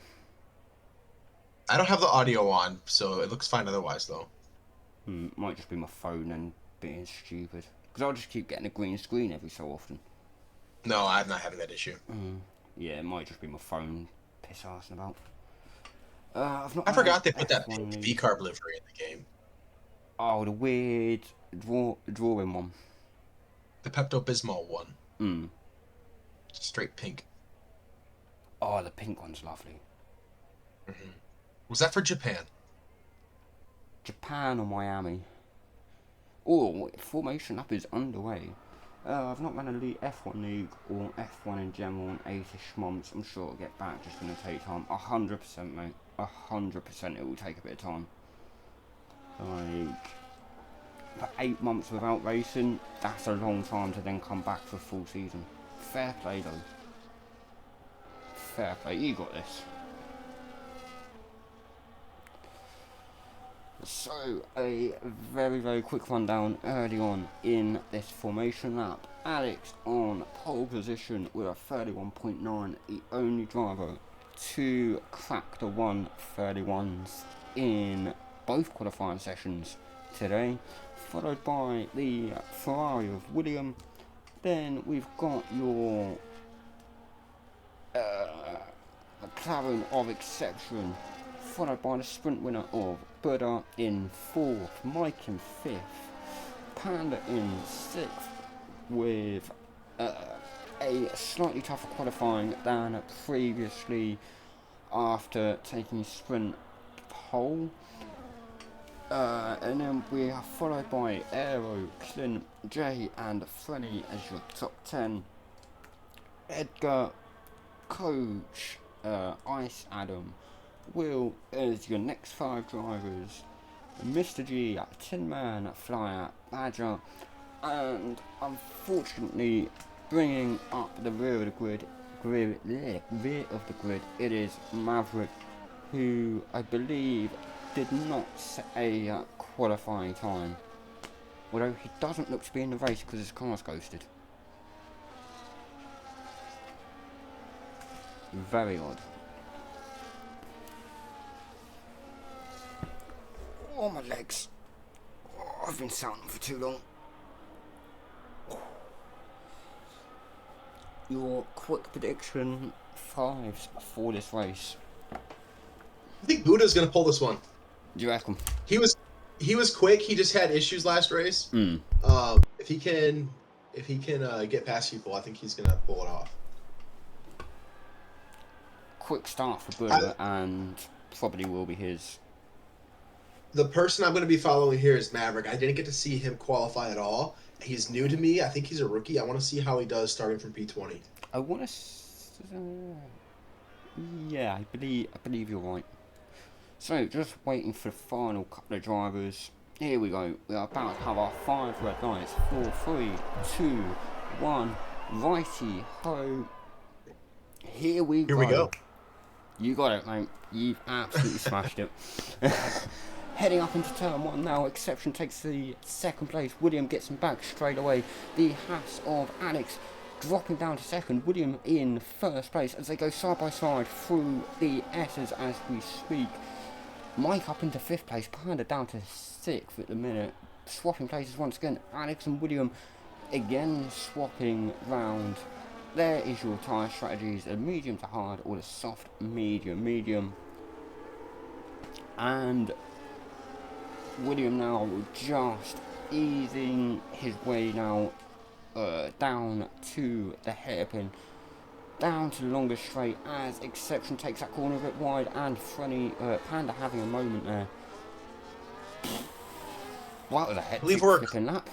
I don't have the audio on, so it looks fine otherwise, though.
Might just be my phone and being stupid. Because I'll just keep getting a green screen every so often.
No, I'm not having that issue.
Yeah, it might just be my phone piss-arsing about.
I forgot they put that pink V-carb livery in the game.
Oh, the weird drawing one.
The Pepto-Bismol one. Straight pink.
Oh, the pink one's lovely.
Was that for Japan?
Japan or Miami? Oh, formation lap is underway. I've not run a F1 league or F1 in general in 8ish months. I'm sure it'll get back, just going to take time. 100%, mate. 100% it will take a bit of time. Like, for 8 months without racing, that's a long time to then come back for a full season. Fair play, though. Fair play. You got this. So, a very, very quick rundown early on in this formation lap. Alex on pole position with a 31.9, the only driver to crack the 1:31s in both qualifying sessions today, followed by the Ferrari of William. Then we've got your McLaren of Exception, followed by the sprint winner of Buddha in 4th, Mike in 5th, Panda in 6th, with a slightly tougher qualifying than previously after taking sprint pole. And then we are followed by Aero, Clint, Jay and Frenny as your top 10. Edgar, Coach, Ice Adam, Will as your next 5 drivers, Mr. G, Tin Man, Flyer, Badger, and unfortunately bringing up the rear of the grid, it is Maverick, who I believe did not set a qualifying time, although he doesn't look to be in the race because his car's ghosted. Very odd. Oh, my legs. Oh, I've been sat on them for too long. Your quick prediction, 5s for this race.
I think Buddha's gonna pull this one.
Do you reckon?
He was quick. He just had issues last race.
Mm.
If he can get past people, I think he's gonna pull it off.
Quick start for Buddha, and probably will be his.
The person I'm going to be following here is Maverick. I didn't get to see him qualify at all. He's new to me. I think he's a rookie. I want to see how he does starting from P20.
I want to. Yeah, I believe you're right. So, just waiting for the final couple of drivers. Here we go. We are about to have our 5 red lights. 4, 3, 2, 1. Righty ho. Here we go. You got it, mate. You've absolutely smashed it. Heading up into turn 1 now. Exception takes the second place. William gets him back straight away. The Haas of Alex dropping down to second. William in first place as they go side by side through the S's as we speak. Mike up into 5th place. Panda down to 6th at the minute. Swapping places once again. Alex and William again swapping round. There is your tyre strategies, a medium to hard or a soft medium. And William now just easing his way now down to the hairpin, down to the longest straight as Exception takes that corner a bit wide and Frenny, Panda having a moment there. Wow, that was a hectic flipping lap.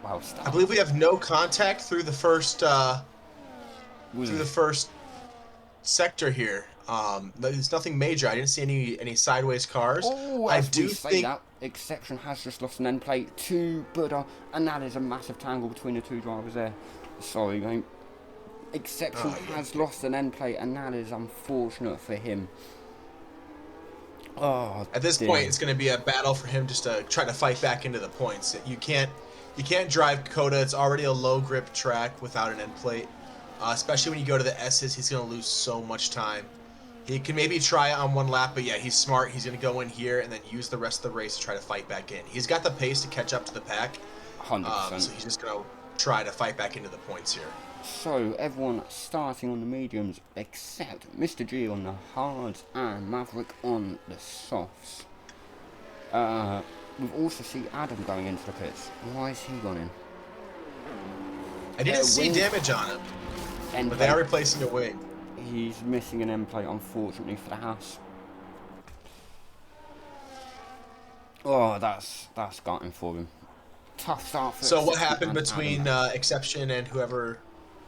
Well,
I believe we have no contact through the first sector here. There's nothing major. I didn't see any sideways cars.
Oh, I do think that Exception has just lost an end plate to Buddha, and that is a massive tangle between the two drivers there. Sorry, mate. Exception has lost an end plate, and that is unfortunate for him. Oh,
at this point, it's going to be a battle for him just to try to fight back into the points. You can't drive COTA. It's already a low grip track without an end plate. Especially when you go to the S's, he's going to lose so much time. He can maybe try it on one lap, but yeah, he's smart. He's going to go in here and then use the rest of the race to try to fight back in. He's got the pace to catch up to the pack.
100%.
So he's just going to try to fight back into the points here.
So everyone starting on the mediums except Mr. G on the hards and Maverick on the softs. We've also seen Adam going into the pits. Why is he gone in?
I didn't see damage on him, but they are replacing a wing.
He's missing an end plate, unfortunately, for the house. Oh, that's gutting for him. Tough start for
So what happened between Exception and whoever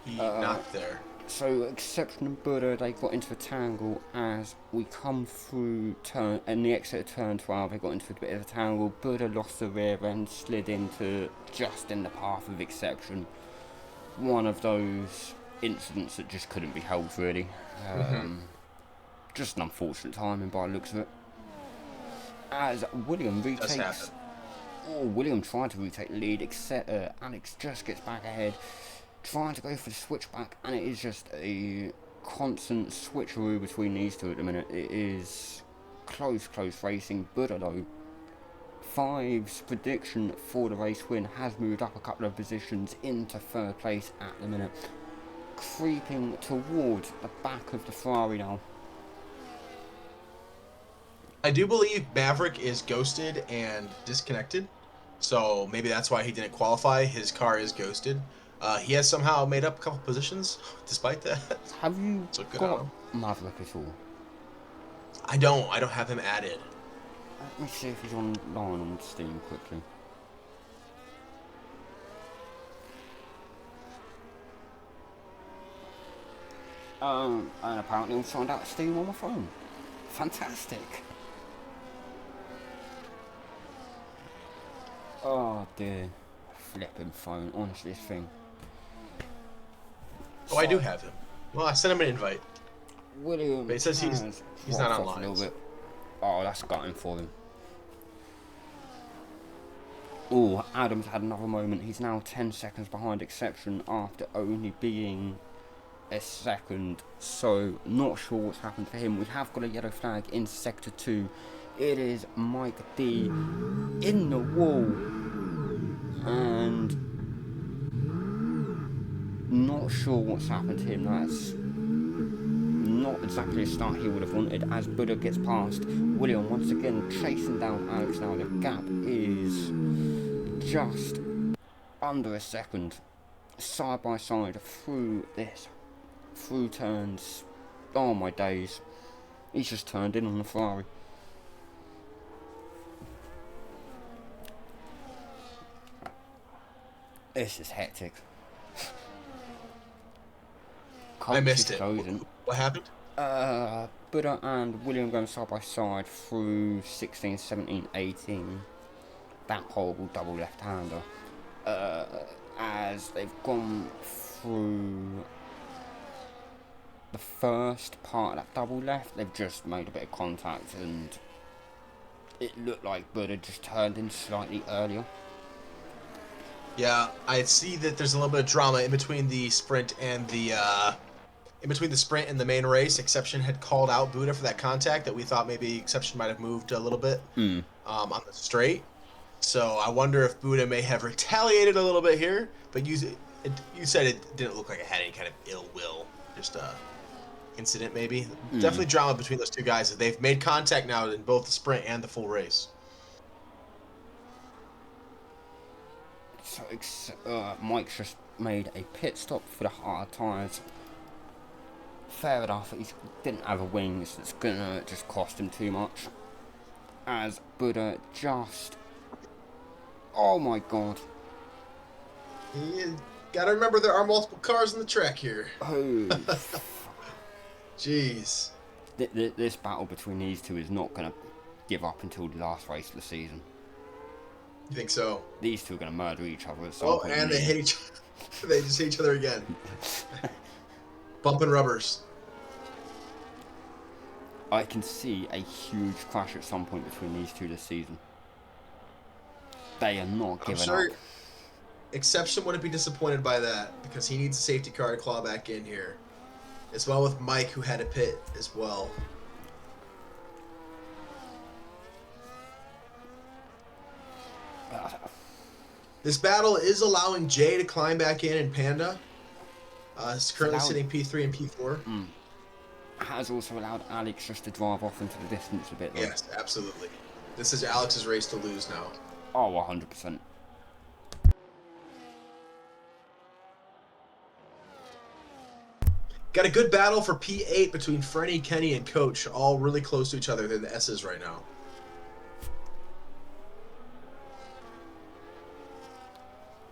he knocked there?
So Exception and Buddha, they got into a tangle as we come through turn, and the exit of turn 12, they got into a bit of a tangle. Buddha lost the rear end, slid into just in the path of Exception. One of those incidents that just couldn't be helped, really. Just an unfortunate timing by the looks of it. As William retakes... Oh, William tried to retake the lead, except Alex just gets back ahead, trying to go for the switchback, and it is just a constant switcheroo between these two at the minute. It is close racing. Buddha, though, 5's prediction for the race win has moved up a couple of positions into 3rd place at the minute, creeping towards the back of the Ferrari now.
I do believe Maverick is ghosted and disconnected, so maybe that's why he didn't qualify. His car is ghosted. He has somehow made up a couple positions despite that.
Have you got Maverick at all?
I don't have him added.
Let me see if he's online on Steam quickly. And apparently I'm signed out of Steam on my phone. Fantastic. Oh dear. Flipping phone, honestly, this thing.
Oh, I do have him. Well, I sent him an invite.
William,
but it says he's not online.
A little bit. Oh, that's gutting for him. Oh, Adam's had another moment. He's now 10 seconds behind Exception after only being a second, so not sure what's happened to him. We have got a yellow flag in sector 2. It is Mike D in the wall, and not sure what's happened to him. That's not exactly a start he would have wanted, as Buddha gets past William, once again chasing down Alex. Now the gap is just under a second, side by side through turns. Oh my days, he's just turned in on the Ferrari. This is hectic.
I missed it. What happened?
Buddha and William going side by side through 16, 17, 18. That horrible double left-hander. As they've gone through the first part of that double left, they've just made a bit of contact, and it looked like Buddha just turned in slightly earlier.
Yeah, I see that there's a little bit of drama in between the sprint and the main race. Exception had called out Buddha for that contact that we thought maybe Exception might have moved a little bit on the straight. So I wonder if Buddha may have retaliated a little bit here. But you said it didn't look like it had any kind of ill will, just a incident maybe. Definitely drama between those two guys. They've made contact now in both the sprint and the full race.
So Mike's just made a pit stop for the hard tyres. Fair enough, he didn't have a wings, that's gonna just cost him too much. As Buddha just... Oh my god.
You gotta remember there are multiple cars on the track here.
Oh.
Jeez.
This battle between these two is not gonna give up until the last race of the season.
You think so?
These two are going to murder each other at some point.
And they hit each other. They just hit each other again. Bumping rubbers.
I can see a huge clash at some point between these two this season. They are not giving up.
Exception wouldn't be disappointed by that, because he needs a safety car to claw back in here. As well with Mike, who had a pit as well. This battle is allowing Jay to climb back in Panda. He's currently sitting P3 and P4.
Has also allowed Alex just to drive off into the distance a bit, though.
Yes, absolutely. This is Alex's race to lose now.
Oh, 100%.
Got a good battle for P8 between Frenny, Kenny, and Coach, all really close to each other. They're the S's right now.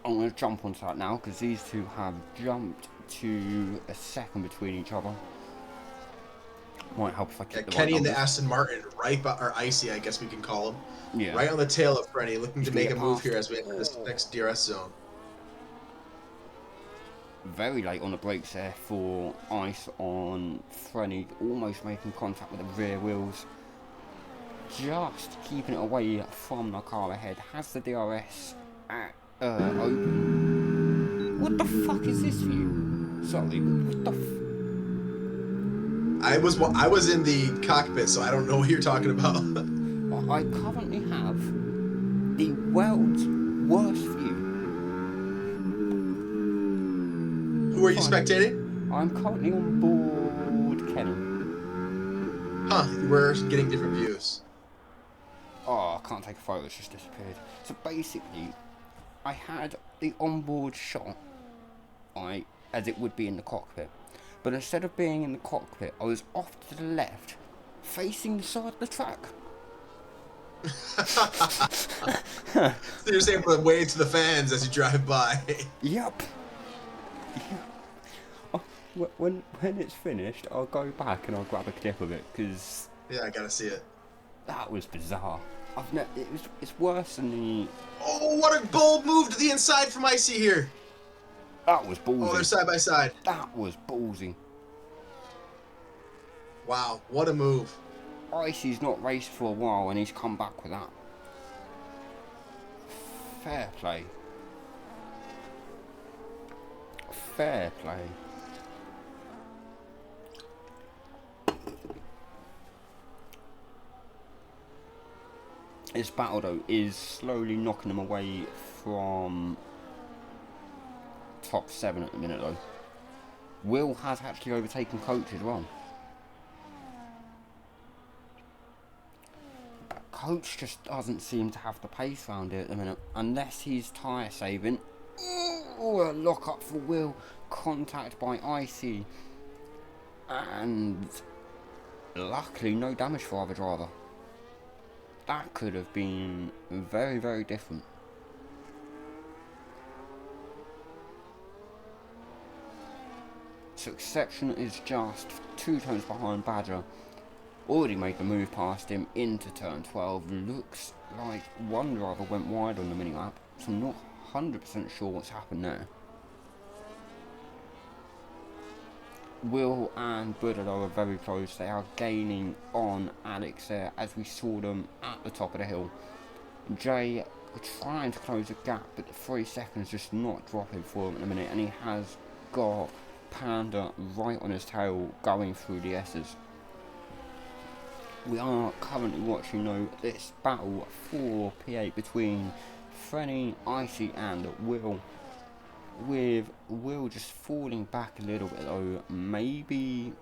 I'm going to jump onto that now, because these two have jumped to a second between each other. Might help if I keep the
Kenny
right
and the
numbers.
Aston Martin, right by, or Icy, I guess we can call him.
Yeah.
Right on the tail of Frenny, looking to make a move
past.
here as we enter this next DRS zone.
Very late on the brakes there for Ice on Frenny, almost making contact with the rear wheels. Just keeping it away from the car ahead. Has the DRS at open. What the fuck is this for you? Sorry, what the
I was in the cockpit, so I don't know what you're talking about.
I currently have the world's worst view.
Who are you spectating?
I'm currently on board Kenny.
Huh, we're getting different views.
Oh, I can't take a photo, it's just disappeared. So basically, I had the onboard shot, as it would be in the cockpit. But instead of being in the cockpit, I was off to the left, facing the side of the track.
So you're saying to wave to the fans as you drive by.
Yep. Oh, when it's finished, I'll go back and I'll grab a clip of it, because...
Yeah, I gotta see it.
That was bizarre. It's worse than the...
Oh, what a bold move to the inside from Icy here.
That was ballsy.
Oh, they're side by side.
That was ballsy.
Wow, what a move.
Icy's not raced for a while and he's come back with that. Fair play. Fair play. This battle, though, is slowly knocking them away from top 7 at the minute, though. Will has actually overtaken Coach as well. Coach just doesn't seem to have the pace around it at the minute, unless he's tyre saving. Ooh, a lock up for Will, contact by Icy, and luckily no damage for other driver. That could have been very, very different. So Exception is just 2 turns behind Badger. Already made the move past him into turn 12. Looks like one driver went wide on the mini-map, so I'm not 100% sure what's happened there. Will and Buddha though are very close. They are gaining on Alex there as we saw them at the top of the hill. Jay trying to close the gap, but the 3 seconds just not dropping for him at the minute, and he has got Panda right on his tail going through the S's. We are currently watching though this battle for P8 between Frenny, Icy and Will, with Will just falling back a little bit though, maybe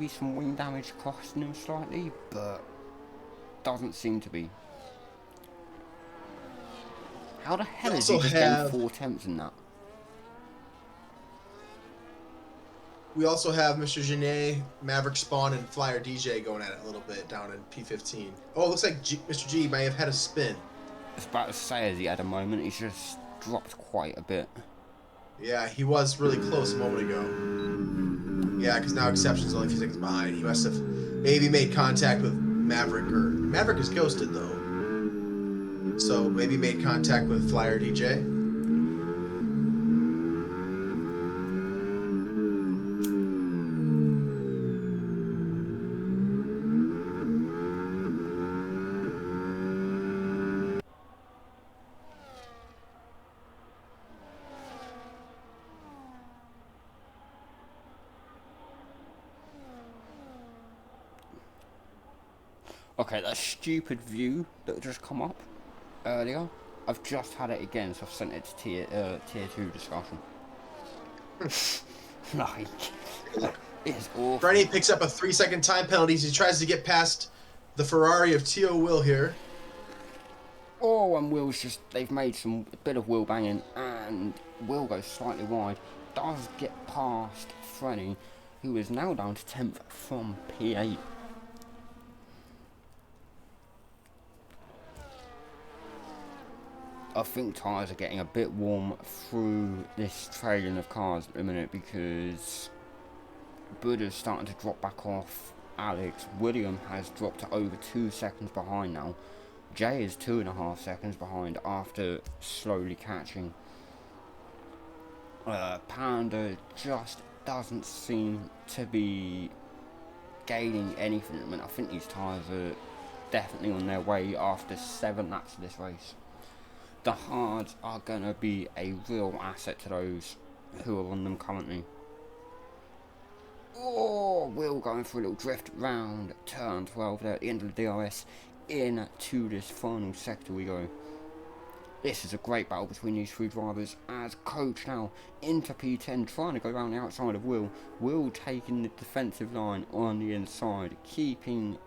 some wing damage costing him slightly, but doesn't seem to be. How the hell is he just getting 4 attempts in that?
We also have Mr. Genet, Maverick Spawn, and Flyer DJ going at it a little bit down in P15. Oh, it looks like Mr. G may have had a spin.
I was about to say, as he had a moment, he's just dropped quite a bit.
Yeah, he was really close a moment ago. Yeah, because now Exception's only a few seconds behind. He must have maybe made contact with Maverick, or Maverick is ghosted though. So maybe made contact with Flyer DJ.
Okay, that stupid view that just come up earlier, I've just had it again, so I've sent it to tier 2 discussion. Like, it's awful.
Frenny picks up a 3-second time penalty as he tries to get past the Ferrari of T.O. Will here.
Oh, and Will's just, they've made a bit of wheel banging, and Will goes slightly wide, does get past Frenny, who is now down to 10th from P8. I think tyres are getting a bit warm through this trailing of cars at the minute, because Buddha's starting to drop back off Alex. William has dropped to over 2 seconds behind now. Jay is 2.5 seconds behind after slowly catching. Panda just doesn't seem to be gaining anything at the minute. I think these tyres are definitely on their way after 7 laps of this race. The hards are going to be a real asset to those who are on them currently. Oh, Will going for a little drift round turn 12 there at the end of the DRS. Into this final sector we go. This is a great battle between these 3 drivers as Coach now into P10 trying to go around the outside of Will. Will taking the defensive line on the inside, keeping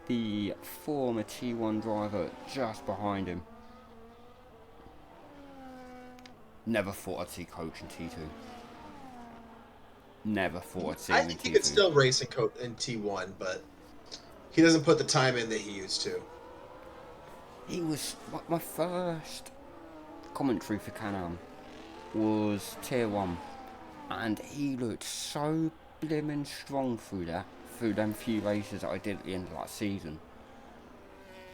the former T1 driver just behind him. Never thought I'd see Coach in T2. Never thought I'd see him in T2.
I think it's still racing in T1, but he doesn't put the time in that he used to.
He was... My first commentary for Can-Am was Tier 1. And he looked so blimmin' strong through them few races that I did at the end of that season.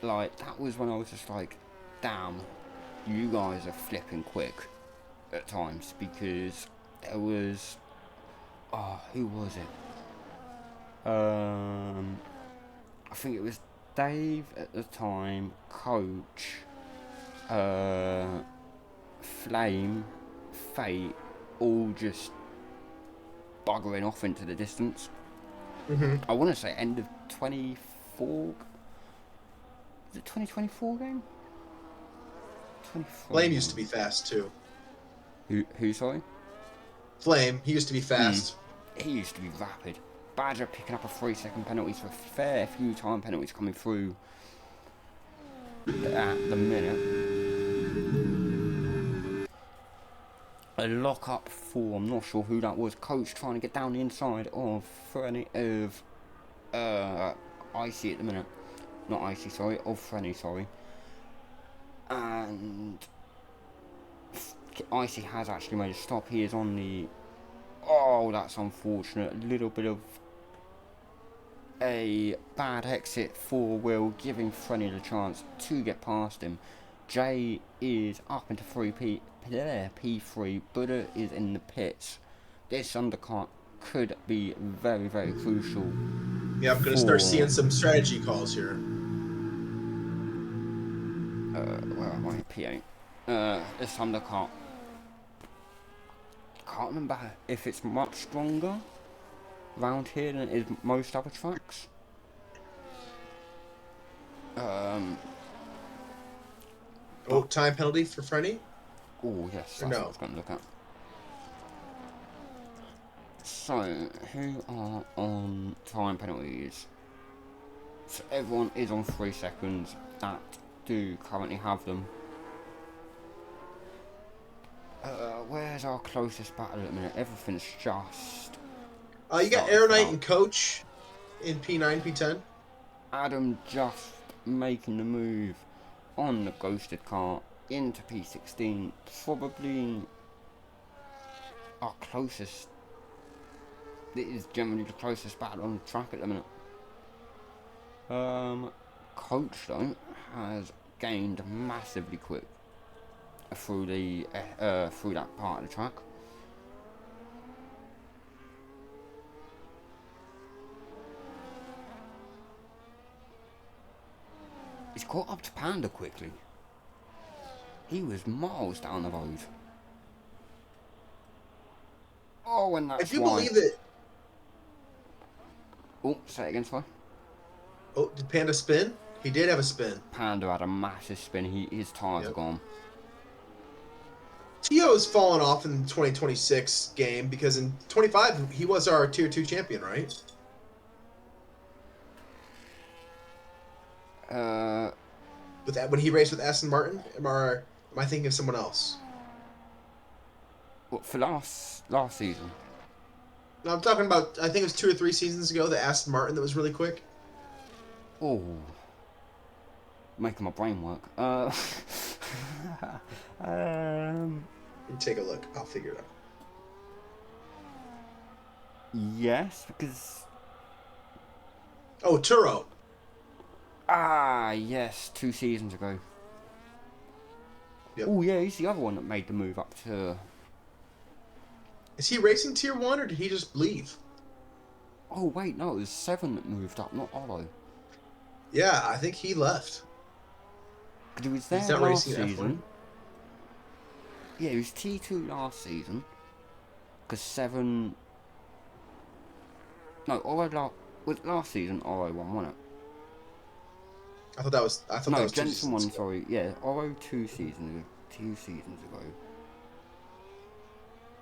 Like, that was when I was just like, damn, you guys are flipping quick at times, because there was, who was it? I think it was Dave at the time, Coach, Flame, Fate, all just buggering off into the distance. I want to say end of 2015 2024. Is it 2024 game? 23
Flame used to
game.
be fast too.
Who, sorry?
Flame, he used to be fast.
He used to be rapid. Badger picking up a 3-second penalty for a fair few time penalties coming through at the minute. A lock up for, I'm not sure who that was, Coach trying to get down the inside of Icy at the minute. Not Icy, sorry, of Frenny, sorry. And Icy has actually made a stop. He is on the... Oh, that's unfortunate. A little bit of a bad exit for Will, giving Frenny the chance to get past him. Jay is up into P3. Buddha is in the pits. This undercut could be very, very crucial.
Yeah, I'm going to start seeing some strategy calls here.
Where am I? P8. This undercut. Can't remember if it's much stronger round here than it is most other tracks.
Time penalty for Frenny?
Oh, yes, that's
no?
what I was going to look at. So, who are on time penalties? So, everyone is on 3 seconds that do currently have them. Where's our closest battle at the minute? Everything's just...
You got Aeronite and Coach in P9, P10.
Adam just making the move on the ghosted car into P16. Probably our closest. It is generally the closest battle on the track at the minute. Coach though has gained massively quick through the through that part of the track. He's caught up to Panda quickly. He was miles down the road. Oh, and that's
I do believe that.
Oh, say it again, sorry.
Oh, did Panda spin? He did have a spin.
Panda had a massive spin. His tyres are gone.
Tio's fallen off in the 2026 game because in 25 he was our Tier 2 champion, right? With that, when he raced with Aston Martin, am I thinking of someone else?
What, for last season?
No, I'm talking about. I think it was 2 or 3 seasons ago. The Aston Martin that was really quick.
Oh, making my brain work.
Take a look. I'll figure it out.
Yes, because.
Oh, Turo.
Ah, yes, 2 seasons ago.
Yep.
Oh, yeah, he's the other one that made the move up to...
Is he racing Tier 1 or did he just leave?
Oh, wait, no, it was 7 that moved up, not Otto.
Yeah, I think he left.
Because he was there last season. Yeah, he was T2 last season. Because 7... No, Otto was last season, Otto won, wasn't it?
I thought that was.
No,
that was
Jensen won, sorry. Yeah, Oro 2 seasons ago.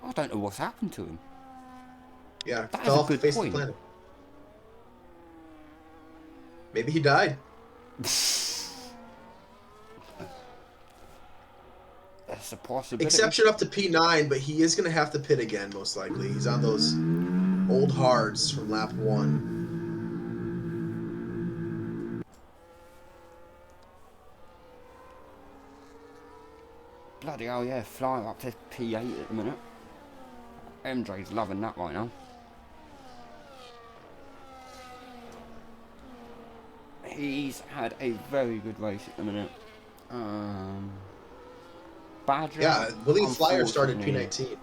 I don't know what's happened to him.
Yeah,
that
fell
is
off
a
the
good
face
point.
of the planet. Maybe he died.
That's a possibility.
Exception up to P9, but he is going to have to pit again, most likely. He's on those old hards from lap 1.
Bloody hell, yeah, flying up to P8 at the minute. MJ's loving that right now. He's had a very good race at the minute. Badger.
Yeah, Willie Flyer started P19.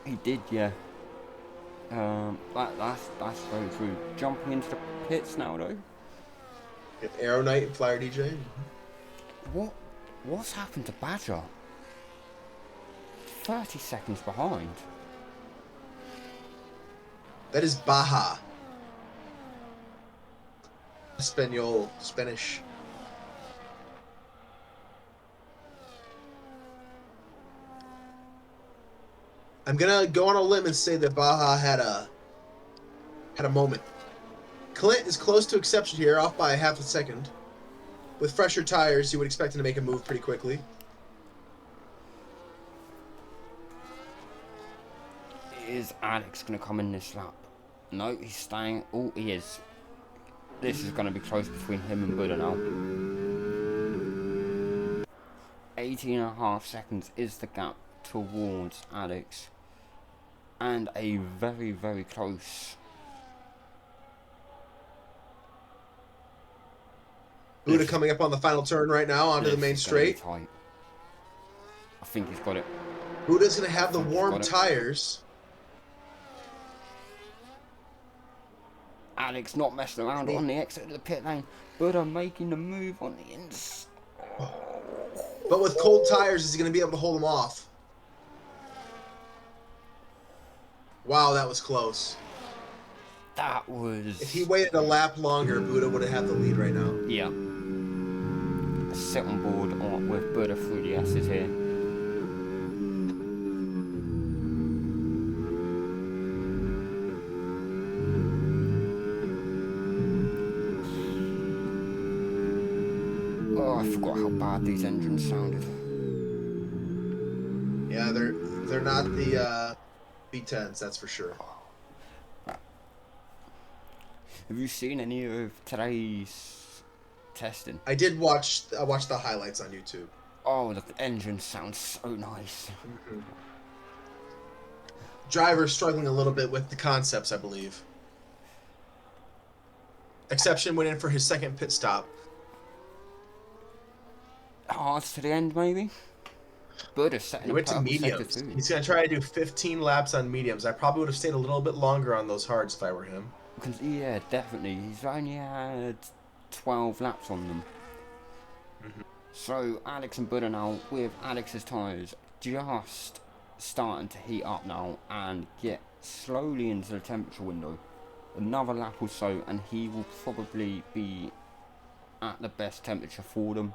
He did, yeah. That's very true. Jumping into the pits now, though.
Aeronite and Flyer DJ.
What's happened to Badger? 30 seconds behind.
That is Baja. Spanish. I'm gonna go on a limb and say that Baja had a moment. Clint is close to exception here, off by half a second. With fresher tires, you would expect him to make a move pretty quickly.
Is Alex going to come in this lap? No, he's staying. Oh, he is. This is going to be close between him and Buddha now. 18.5 seconds is the gap towards Alex. And a very, very close.
Buddha coming up on the final turn right now onto the main straight.
I think he's got it.
Buddha's going to have the warm tires.
Alex not messing around on the exit of the pit lane. Buddha making the move on the inside.
But with cold tires, is he going to be able to hold them off? Wow, that was close.
That was...
If he waited a lap longer, Buddha would have had the lead right now.
Yeah. Sit on board with Buddha through the S's here. Oh, I forgot how bad these engines sounded.
Yeah, they're not the V10s, that's for sure.
Have you seen any of today's testing?
I did watch. I watched the highlights on YouTube.
Oh, the engine sounds so nice.
Mm-hmm. Driver struggling a little bit with the concepts, I believe. Exception went in for his second pit stop.
Hards to the end, maybe? Buddha setting
He went to mediums. He's going to try to do 15 laps on mediums. I probably would have stayed a little bit longer on those hards if I were him.
Because, yeah, definitely. He's only had 12 laps on them. Mm-hmm. So, Alex and Buddha now, with Alex's tyres just starting to heat up now and get slowly into the temperature window. Another lap or so, and he will probably be at the best temperature for them.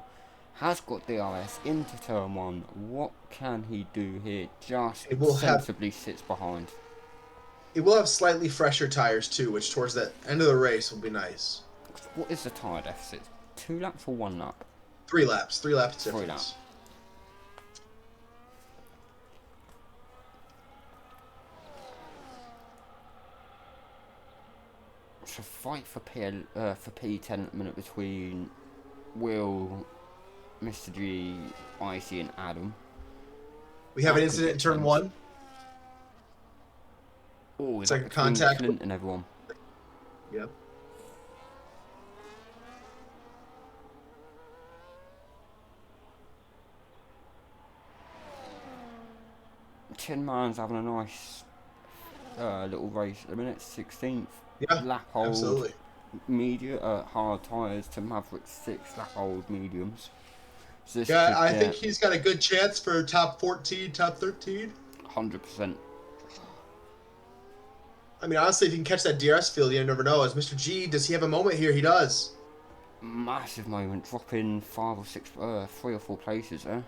Has got DRS into turn 1. What can he do here? Just sensibly sits behind.
It will have slightly fresher tires too, which towards the end of the race will be nice.
What is the tyre deficit? 2 laps or 1 lap?
3 laps. 3 laps difference.
3 laps. So fight for P10 at the minute between Will, Mr. G, Icy and Adam.
We have an incident in turn 1.
Oh, it's like a contact Clint and everyone.
Yep.
Tin Man's having a nice little race at the minute. 16th.
Yeah,
lap hold.
Absolutely.
Hard tyres to Maverick 6 lap hold mediums. So
yeah, I think he's got a good chance for top 14, top 13.
100%.
I mean, honestly, if you can catch that DRS field, you never know. As Mr. G, does he have a moment here? He does.
Massive moment, dropping 5 or 6, 3 or 4 places there.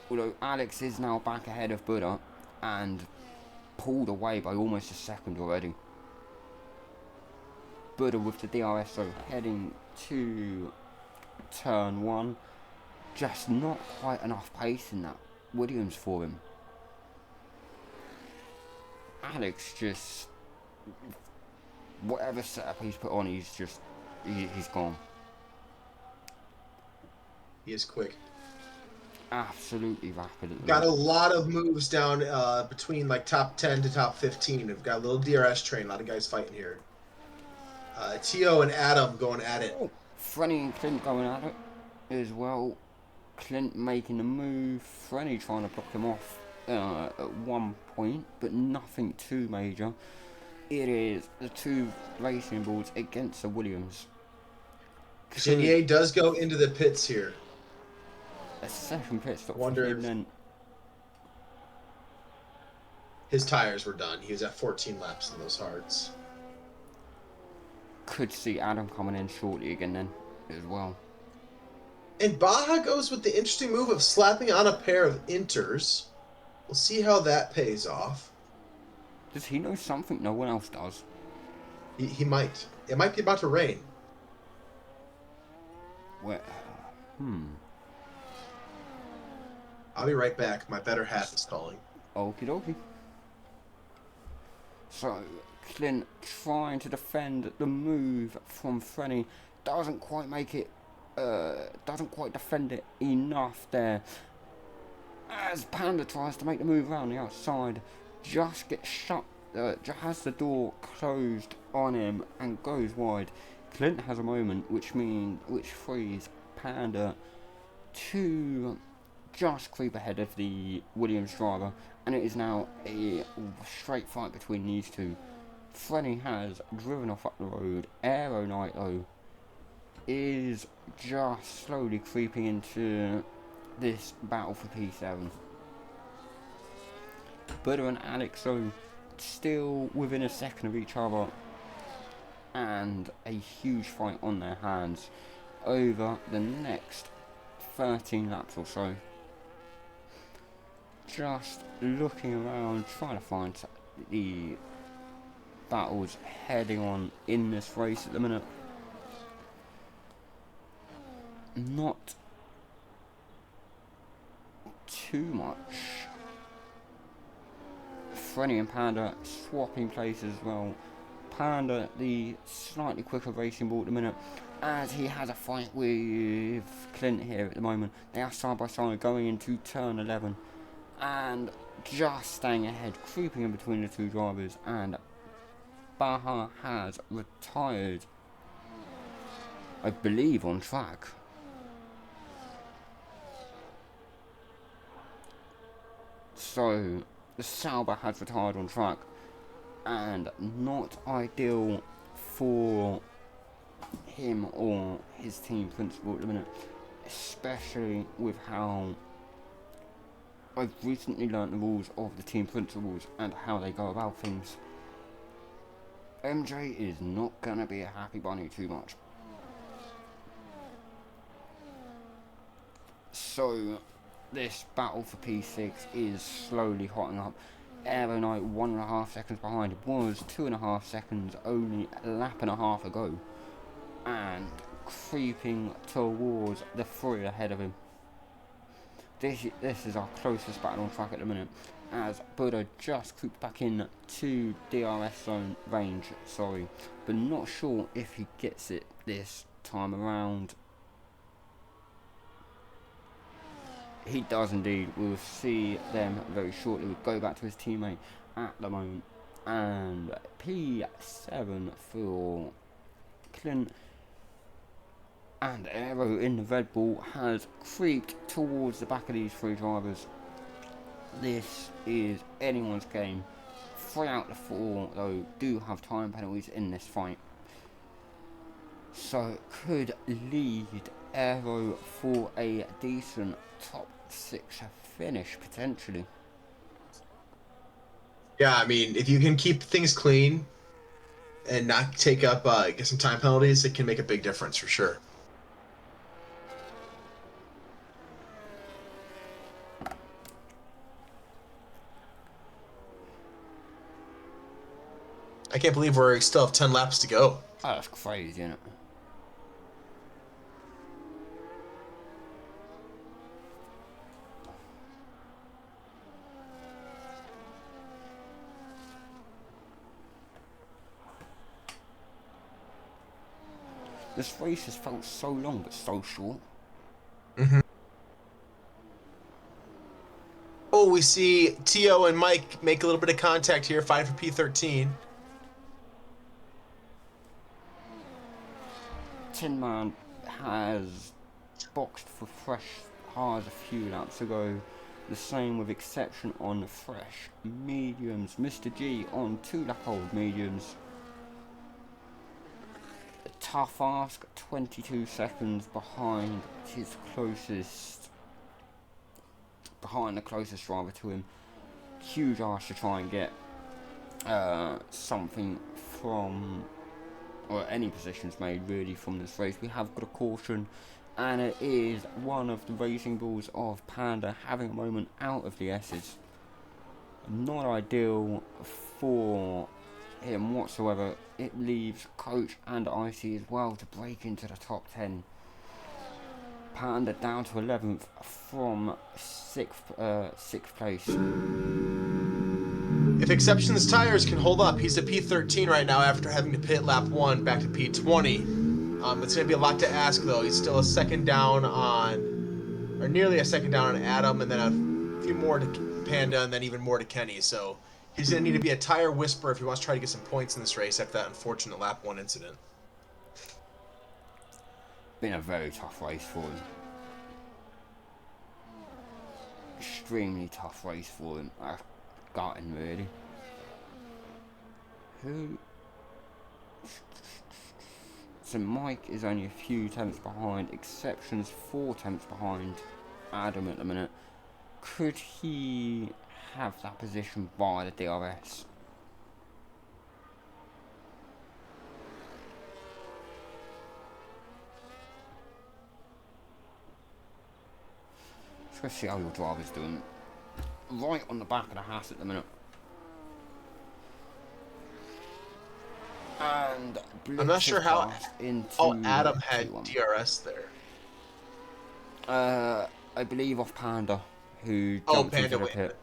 Although Alex is now back ahead of Buddha and pulled away by almost a second already. Buddha with the DRS though heading to turn 1. Just not quite enough pace in that Williams for him. Alex just, whatever setup he's put on, he's gone.
He is quick.
Absolutely rapid.
Got a lot of moves down between like top 10 to top 15. We've got a little DRS train. A lot of guys fighting here. Tio and Adam going at it.
Oh, Frenny and Clint going at it as well. Clint making a move. Frenny trying to block him off at one point, but nothing too major. It is the 2 racing boards against the Williams.
Genier does go into the pits here.
A second pit stop
Wonder
for him then.
His tires were done. He was at 14 laps in those hards.
Could see Adam coming in shortly again then, as well.
And Baja goes with the interesting move of slapping on a pair of Inters. We'll see how that pays off.
Does he know something no one else does?
He might. It might be about to rain.
Where?
I'll be right back. My better half is calling.
Okie dokie. So, Clint trying to defend the move from Frenny. Doesn't quite make it, doesn't quite defend it enough there. As Panda tries to make the move around the outside, just gets shut, just has the door closed on him and goes wide. Clint has a moment which frees Panda to just creep ahead of the Williams driver, and it is now a straight fight between these two. Frenny has driven off up the road. Aero Knight, though, is just slowly creeping into this battle for P7. Buddha and Alex, though, still within a second of each other, and a huge fight on their hands over the next 13 laps or so. Just looking around, trying to find the battles heading on in this race at the minute. Not too much. Frenny and Panda swapping places as well. Panda, the slightly quicker racing ball at the minute, as he has a fight with Clint here at the moment. They are side by side going into turn 11, and just staying ahead, creeping in between the two drivers, and Baja has retired, I believe, on track. So, the Sauber has retired on track, and not ideal for him or his team principal at the minute, especially with how I've recently learnt the rules of the team principals and how they go about things. MJ is not gonna be a happy bunny too much. So this battle for P6 is slowly hotting up. Aero Knight 1.5 seconds behind, was 2.5 seconds only a lap and a half ago, and creeping towards the 3 ahead of him. This is our closest battle on track at the minute, as Buddha just creeps back in to DRS zone range, but not sure if he gets it this time around. He does indeed. We'll see them very shortly. We'll go back to his teammate at the moment. And P7 for Clint. And Aero in the Red Bull has creeped towards the back of these three drivers. This is anyone's game. 3 out of 4, though, do have time penalties in this fight. So it could lead Aero for a decent top 6 finish, potentially.
Yeah, I mean, if you can keep things clean and not take up get some time penalties, it can make a big difference for sure. I can't believe we still have 10 laps to go.
Oh, that's crazy, isn't it? This race has felt so long but so short.
Oh, we see Tio and Mike make a little bit of contact here, fighting for P13.
Tin Man has boxed for fresh hard a few laps ago. The same with exception on the fresh mediums. Mr. G on 2-lap-old mediums. A tough ask, 22 seconds behind the closest driver to him. huge ask to try and get something from, or any positions made really from this race. We have got a caution, and it is one of the Racing Bulls of Panda having a moment out of the S's. Not ideal for him whatsoever. It leaves Coach and IC as well to break into the top 10. Panda down to 11th from 6th place.
If Exception's tires can hold up, he's at P13 right now after having to pit lap 1 back to P20. It's going to be a lot to ask, though. He's still a second down on, or nearly a second down on Adam, and then a few more to Panda, and then even more to Kenny. So he's going to need to be a tire whisperer if he wants to try to get some points in this race after that unfortunate lap 1 incident.
Been a very tough race for him. Extremely tough race for him. I've gotten really. So Mike is only a few tenths behind. Exceptions 4 tenths behind Adam at the minute. Could he have that position by the DRS? Let's see how your driver's doing. Right on the back of the house at the minute. And
I'm not sure how Adam had DRS there.
I believe off Panda, who jumped into the pit.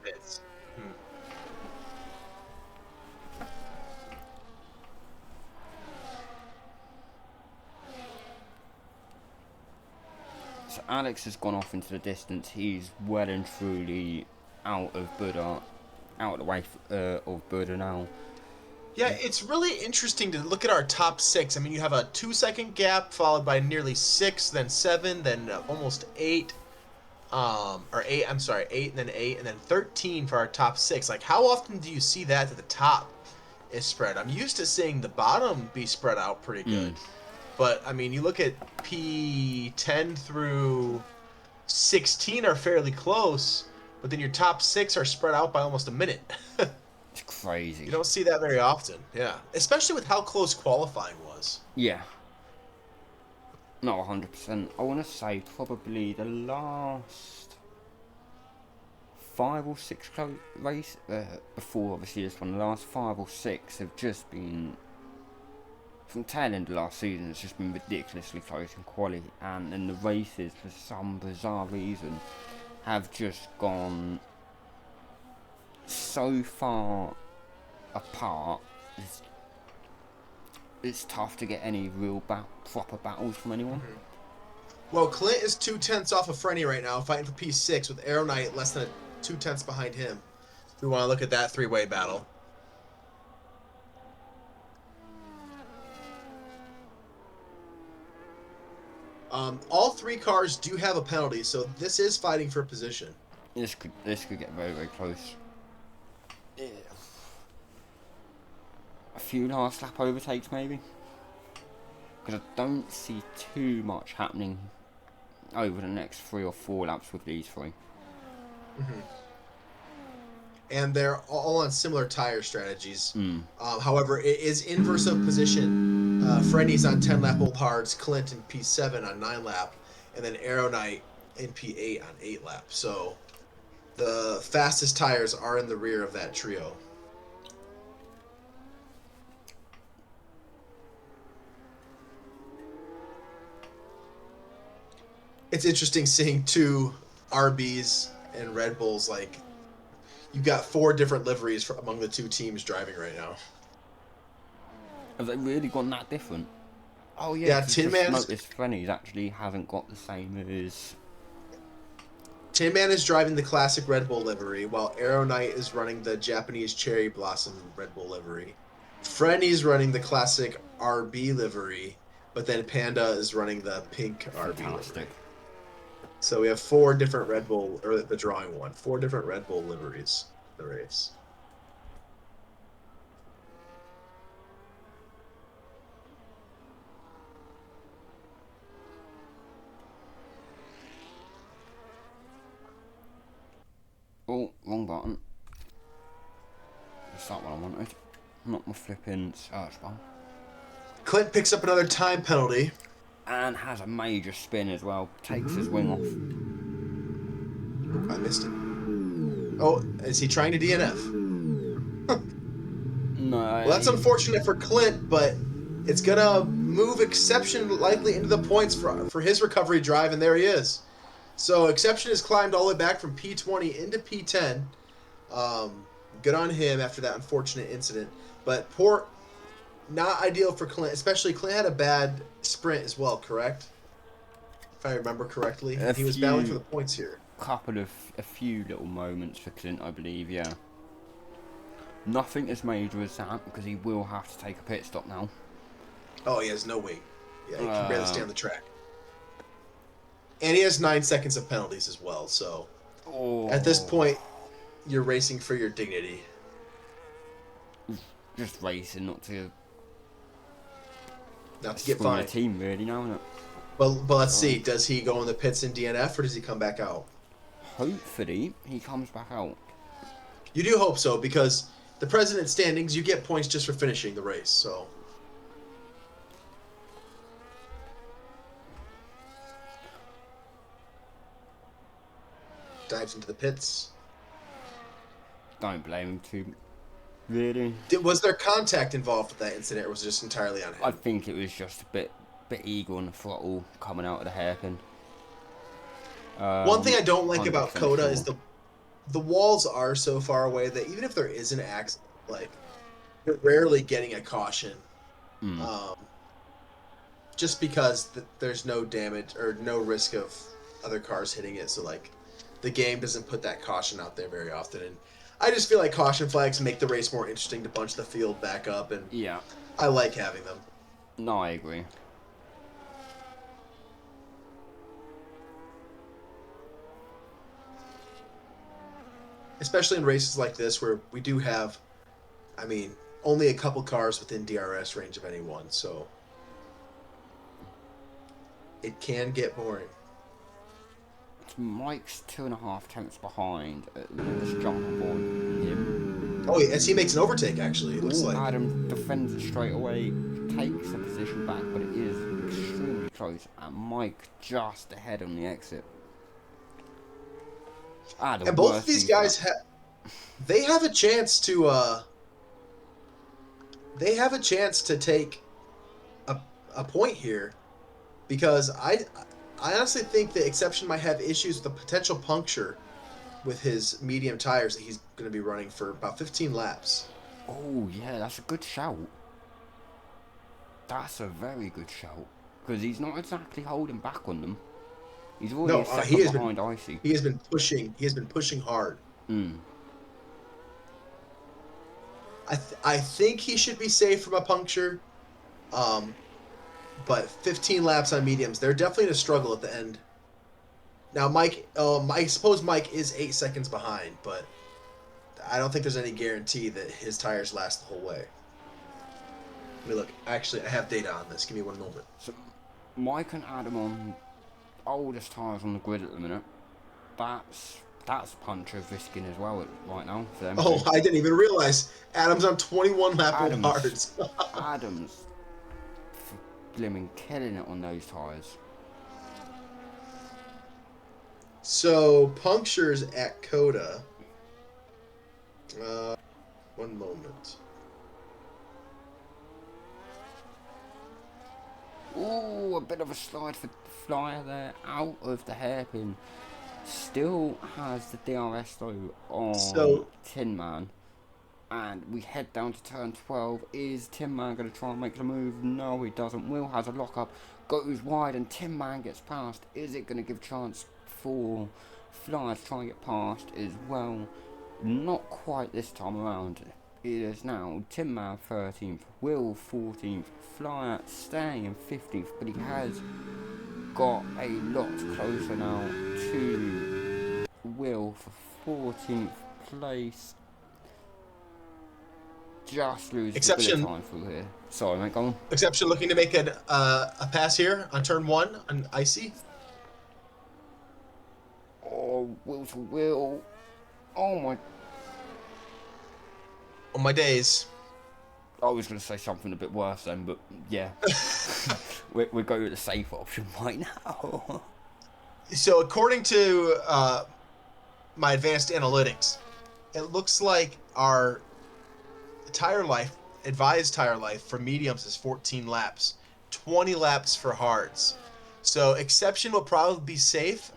So Alex has gone off into the distance. He's well and truly out of Buddha, out of the way of Buddha now.
Yeah, it's really interesting to look at our top 6. I mean, you have a 2-second gap followed by nearly 6, then 7, then almost 8. 8, I'm sorry, 8, and then 8, and then 13 for our top 6. Like, how often do you see that at the top is spread? I'm used to seeing the bottom be spread out pretty good. But, I mean, you look at P10 through 16 are fairly close, but then your top 6 are spread out by almost a minute.
It's crazy.
You don't see that very often, yeah. Especially with how close qualifying was.
Yeah. Not 100%. I want to say probably the last 5 or 6 race before obviously this one. The last 5 or 6 have just been, from tail end of last season, it's just been ridiculously close in quality, and then the races for some bizarre reason have just gone so far apart. It's tough to get any real proper battles from anyone.
Well, Clint is 2 tenths off of Frenny right now, fighting for P6 with Aero Knight less than 2 tenths behind him. If we want to look at that 3-way battle. All 3 cars do have a penalty, so this is fighting for position.
This could get very, very close. Yeah. A few last lap overtakes maybe, because I don't see too much happening over the next 3 or 4 laps with these 3.
And they're all on similar tire strategies. However, it is inverse of position. Freddy's on 10 lap old hards, Clint in P7 on 9 lap, and then Aero Knight in P8 on 8 lap. So the fastest tires are in the rear of that trio. It's interesting seeing 2 RBs and Red Bulls. Like, you've got 4 different liveries among the 2 teams driving right now.
Have they really gone that different? Oh yeah,
Tin Man's
noticed Frenny's actually hasn't got the same as.
Tin Man is driving the classic Red Bull livery, while Aero Knight is running the Japanese Cherry Blossom Red Bull livery. Frenny's running the classic RB livery, but then Panda is running the pink RB livery. So we have 4 different Red Bull, or the drawing one, 4 different Red Bull liveries in the race.
Oh, wrong button. That's not what I wanted. Not my flipping search bar.
Clint picks up another time penalty.
And has a major spin as well. Takes his wing off.
Ooh, I missed it. Oh, is he trying to DNF?
No.
Well, that's unfortunate for Clint, but it's going to move Exception likely into the points for his recovery drive, and there he is. So Exception has climbed all the way back from P20 into P10. Good on him after that unfortunate incident. But not ideal for Clint, especially Clint had a bad sprint as well, correct? If I remember correctly. He was battling for the points here.
A few little moments for Clint, I believe, yeah. Nothing as major as that, because he will have to take a pit stop now.
Oh, he has no weight. Yeah, he can barely stay on the track. And he has 9 seconds of penalties as well, so... At this point, you're racing for your dignity.
Just racing, not to
get fined.
The team, really, now, isn't it?
But let's see. Does he go in the pits in DNF, or does he come back out?
Hopefully, he comes back out.
You do hope so, because the president standings, you get points just for finishing the race, so... Dives into the pits.
Don't blame him too, really.
Was there contact involved with that incident, or was it just entirely on him?
I think it was just a bit eager on the throttle coming out of the hairpin.
One thing I don't like about COTA is the walls are so far away that even if there is an accident, like, you're rarely getting a caution. Just because there's no damage or no risk of other cars hitting it, so like the game doesn't put that caution out there very often, and I just feel like caution flags make the race more interesting to bunch the field back up, and
yeah,
I like having them.
No, I agree.
Especially in races like this where we do have, I mean, only a couple cars within DRS range of anyone, so it can get boring.
Mike's 2.5 tenths behind. Let's jump on board him.
Oh, as he makes an overtake, actually, it looks like.
Adam defends it straight away, takes the position back, but it is extremely close. And Mike just ahead on the exit.
And both of these guys have a chance to take a point here, because I honestly think the Exception might have issues with a potential puncture with his medium tires that he's going to be running for about 15 laps.
Oh yeah, that's a good shout. That's a very good shout, because he's not exactly holding back on them. He's already a second behind Icy.
He has been pushing hard. I think he should be safe from a puncture. But 15 laps on mediums, they're definitely in a struggle at the end. Now, I suppose Mike is 8 seconds behind, but I don't think there's any guarantee that his tires last the whole way. Let me look. Actually, I have data on this. Give me one moment.
So, Mike and Adam on oldest tires on the grid at the minute. That's puncher risking as well right now for them.
Oh, I didn't even realize Adam's on 21 lap old hards.
Adam's blimmin' killing it on those tires.
So punctures at COTA. One moment.
Ooh, a bit of a slide for Flyer there, out of the hairpin. Still has the DRS though on Tin Man. And we head down to turn 12. Is Tin Man going to try and make the move? No, he doesn't. Will has a lock-up, goes wide, and Tin Man gets past. Is it going to give chance for Flyer to try and get past as well? Not quite this time around. It is now Tin Man 13th, Will 14th, Flyer staying in 15th, but he has got a lot closer now to Will for 14th place. Just lose a bit of time through here. Sorry, mate, go on.
Exception looking to make a pass here on turn 1 on Icy.
Oh, Will to Will. Oh my.
On my days.
I was going to say something a bit worse then, but yeah. we'll go with the safe option right now.
So according to my advanced analytics, it looks like our tire life, advised tire life for mediums is 14 laps, 20 laps for hards. So Exception will probably be safe.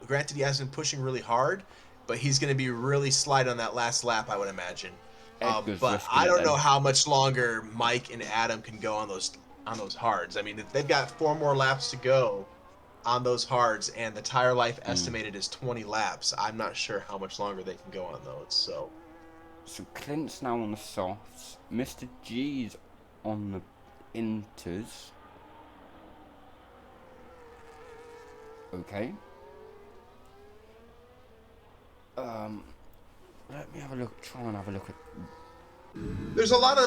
Granted, he hasn't been pushing really hard, but he's going to be really slight on that last lap, I would imagine.
Edgar's
But
risking
I
it
don't know
then.
how much longer Mike and Adam can go on those hards. I mean, they've got 4 more laps to go on those hards, and the tire life estimated is 20 laps. I'm not sure how much longer they can go on those. So
Clint's now on the softs. Mr. G's on the inters. Okay. Let me have a look. Try and have a look at.
there's a lot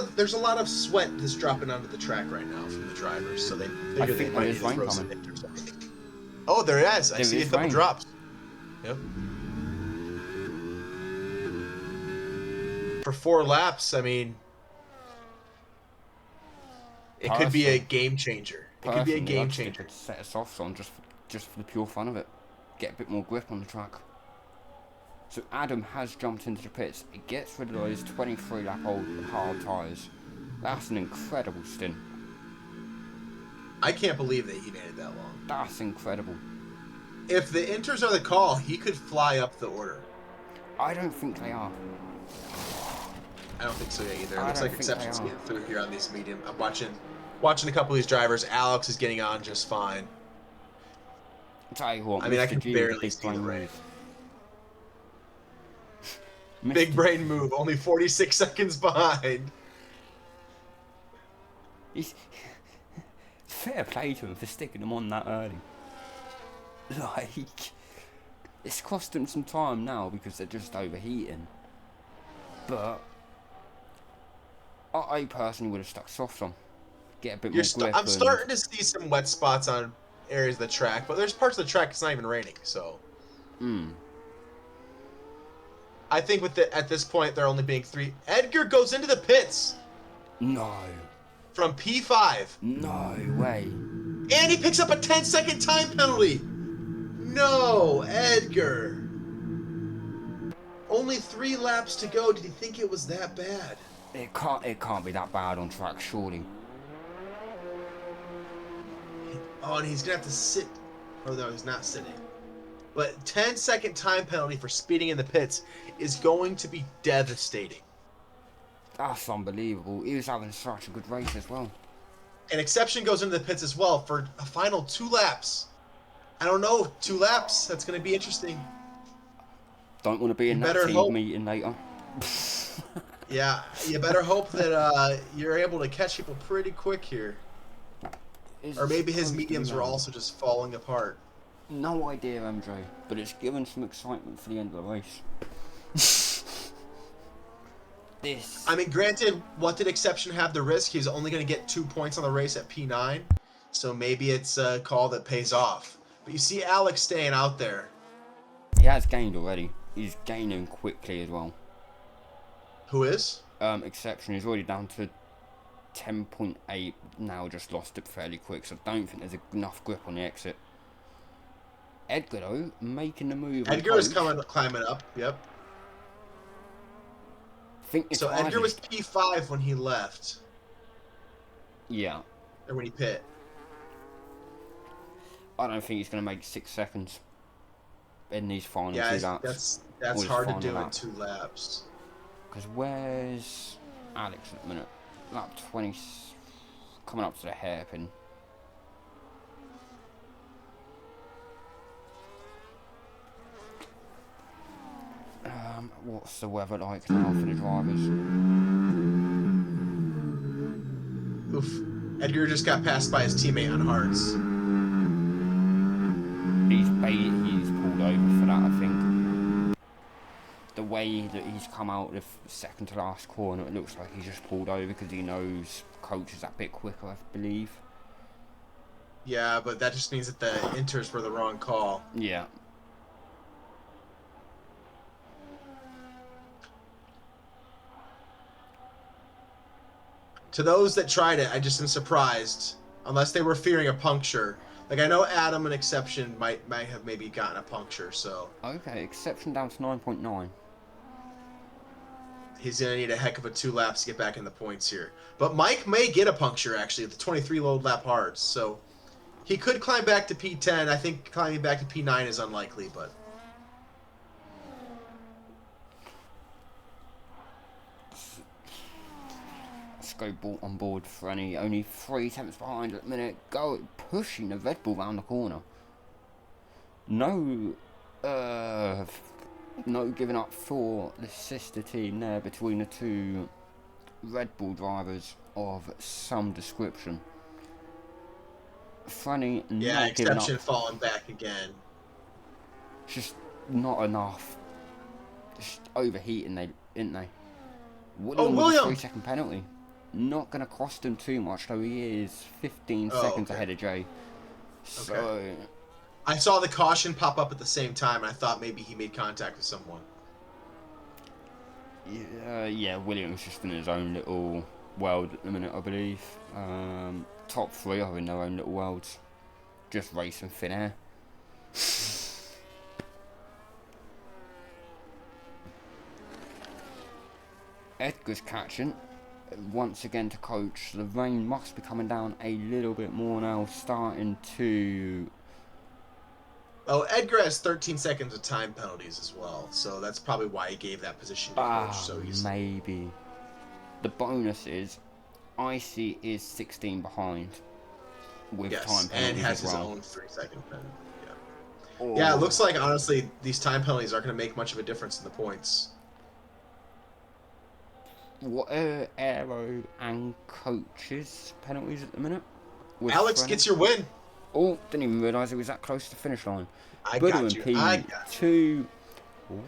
of sweat that's dropping onto the track right now from the drivers, so they figure they might need to throw some inters. Oh, there it is. I see a couple drops. Yep. For 4 laps, I mean, it could be a game changer. It could be a game changer.
I'd set us off on just for the pure fun of it. Get a bit more grip on the track. So Adam has jumped into the pits. It gets rid of those 23 lap old hard tyres. That's an incredible stint.
I can't believe that he made it that long.
That's incredible.
If the inters are the call, he could fly up the order.
I don't think they are.
I don't think so either. It looks like Exception's getting through here on these medium. I'm watching a couple of these drivers. Alex is getting on just fine.
I'll tell you what,
I mean, I can barely see the rain. Big brain move, only 46 seconds behind.
He's fair play to him for sticking them on that early. Like, it's cost them some time now because they're just overheating. But I personally would have stuck soft on. Get a bit more grip.
I'm starting to see some wet spots on areas of the track, but there's parts of the track it's not even raining, so. I think at this point there only being 3. Edgar goes into the pits.
No.
From P5.
No way.
And he picks up a 10-second time penalty. No, Edgar. Only 3 laps to go. Did he think it was that bad?
It can't be that bad on track, surely.
Oh, and he's gonna have to sit. Oh no, he's not sitting. But 10-second time penalty for speeding in the pits is going to be devastating.
That's unbelievable. He was having such a good race as well.
An Exception goes into the pits as well for a final 2 laps. I don't know, 2 laps. That's going to be interesting.
Don't want to be in that team meeting later.
Yeah, you better hope that you're able to catch people pretty quick here. Or maybe his mediums were also just falling apart.
No idea, MJ, but it's given some excitement for the end of the race.
I mean, granted, what did Exception have to risk? He's only going to get 2 points on the race at P9, so maybe it's a call that pays off. But you see Alex staying out there.
He has gained already. He's gaining quickly as well.
Who is?
Exception. He's already down to 10.8. Now just lost it fairly quick, so I don't think there's enough grip on the exit. Edgar, though, making the move.
Edgar is climbing up, yep. So Edgar was P5 when he left.
Yeah.
Or when he pit.
I don't think he's going to make 6 seconds in these final 2 laps.
That's hard to do in 2 laps.
Because where's Alex at the minute? Lap 20, coming up to the hairpin. What's the weather like now for the drivers?
Oof. Edgar just got passed by his teammate on hards.
He's pulled over for that, I think. The way that he's come out of the second to last corner, it looks like he's just pulled over because he knows Coach is that bit quicker, I believe.
Yeah, but that just means that the inters were the wrong call.
Yeah.
To those that tried it, I just am surprised, unless they were fearing a puncture. Like I know Adam, an exception, might have maybe gotten a puncture, so
Okay, exception down to 9.9.
he's gonna need a heck of a 2 laps to get back in the points here. But Mike may get a puncture actually at the 23 load lap hards, so he could climb back to P10. I think climbing back to P9 is unlikely, but
Let's go on board for any. Only 3 tenths behind at the minute. Go pushing the Red Bull round the corner. No, no giving up for the sister team there between the 2 Red Bull drivers of some description. Franny not giving up.
exception falling back again.
Just not enough. Just overheating, didn't they? William with a 3-second penalty. Not going to cost him too much, though he is 15 seconds ahead of Jay. So,
I saw the caution pop up at the same time, and I thought maybe he made contact with someone.
yeah, William's just in his own little world at the minute, I believe. Top 3 are in their own little worlds. Just racing thin air. Edgar's catching. Once again to coach. The rain must be coming down a little bit more now, starting to...
Oh, Edgar has 13 seconds of time penalties as well, so that's probably why he gave that position to coach. So he's
maybe. The bonus is Icy is 16 behind with time penalties
and has
as well.
his own 3-second penalty. Yeah, it looks like honestly these time penalties aren't going to make much of a difference in the points.
What are Aero and coaches penalties at the minute?
Alex gets your win.
Oh, didn't even realise it was that close to the finish line.
I
Buddha
got
and
you.
P2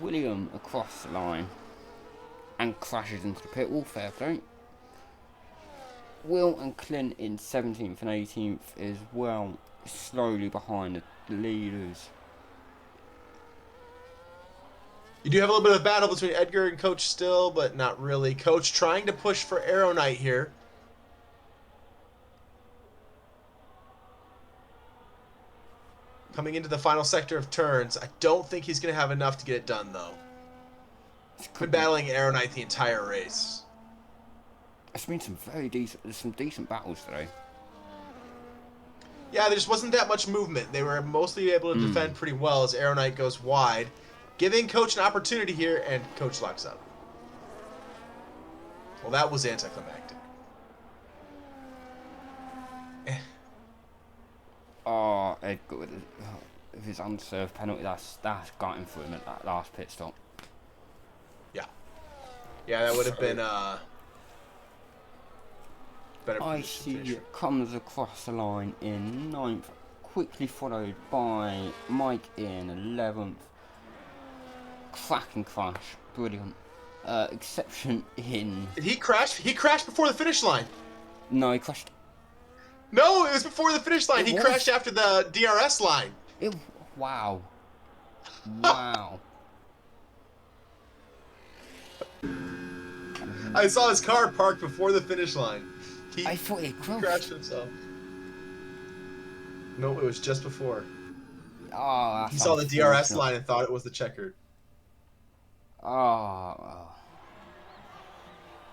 William across the line and crashes into the pit wall. Fair play. Will and Clint in 17th and 18th as well, slowly behind the leaders.
You do have a little bit of battle between Edgar and Coach still, but not really. Coach trying to push for Arrow Knight here. Coming into the final sector of turns. I don't think he's going to have enough to get it done, though. He's been battling Arrow Knight the entire race.
It's been some decent battles today.
Yeah, there just wasn't that much movement. They were mostly able to defend pretty well as Arrow Knight goes wide, giving Coach an opportunity here, and Coach locks up. Well, that was anticlimactic.
Oh, Edgar with his unserved penalty, that's got him for him at that last pit stop.
Yeah, that would have been better.
Icy comes across the line in 9th, quickly followed by Mike in 11th. Cracking crash, brilliant. Exception in...
Did he crash? He crashed before the finish line.
No, he crashed...
No, it was before the finish line. He crashed after the DRS line.
Wow. Wow.
I saw his car parked before the finish line.
I thought he
crashed himself. No, it was just before.
Oh,
he saw the DRS line and thought it was the checkered.
Oh.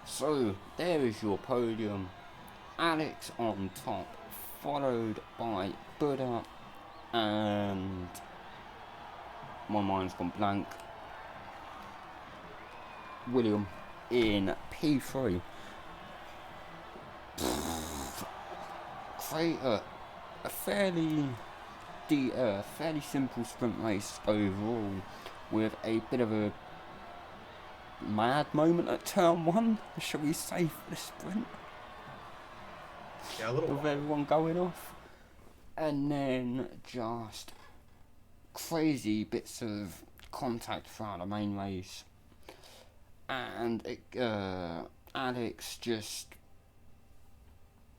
So, there is your podium. Alex on top, followed by Buddha and... My mind's gone blank. William in P3. A fairly simple sprint race overall, with a bit of a mad moment at turn 1, shall we say, for the sprint.
Yeah, a little
with everyone going off, and then just crazy bits of contact throughout the main race, and Alex just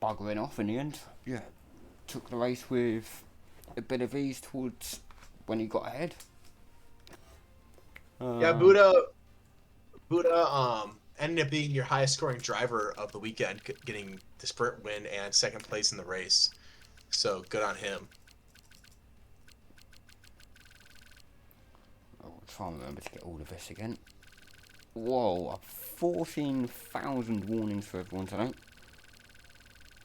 buggering off in the end. Yeah, took the race with a bit of ease towards when he got ahead.
Yeah, Buddha ended up being your highest scoring driver of the weekend, getting the sprint win and second place in the race. So good on him.
I'll try and remember to get all of this again. Whoa, 14,000 warnings for everyone today.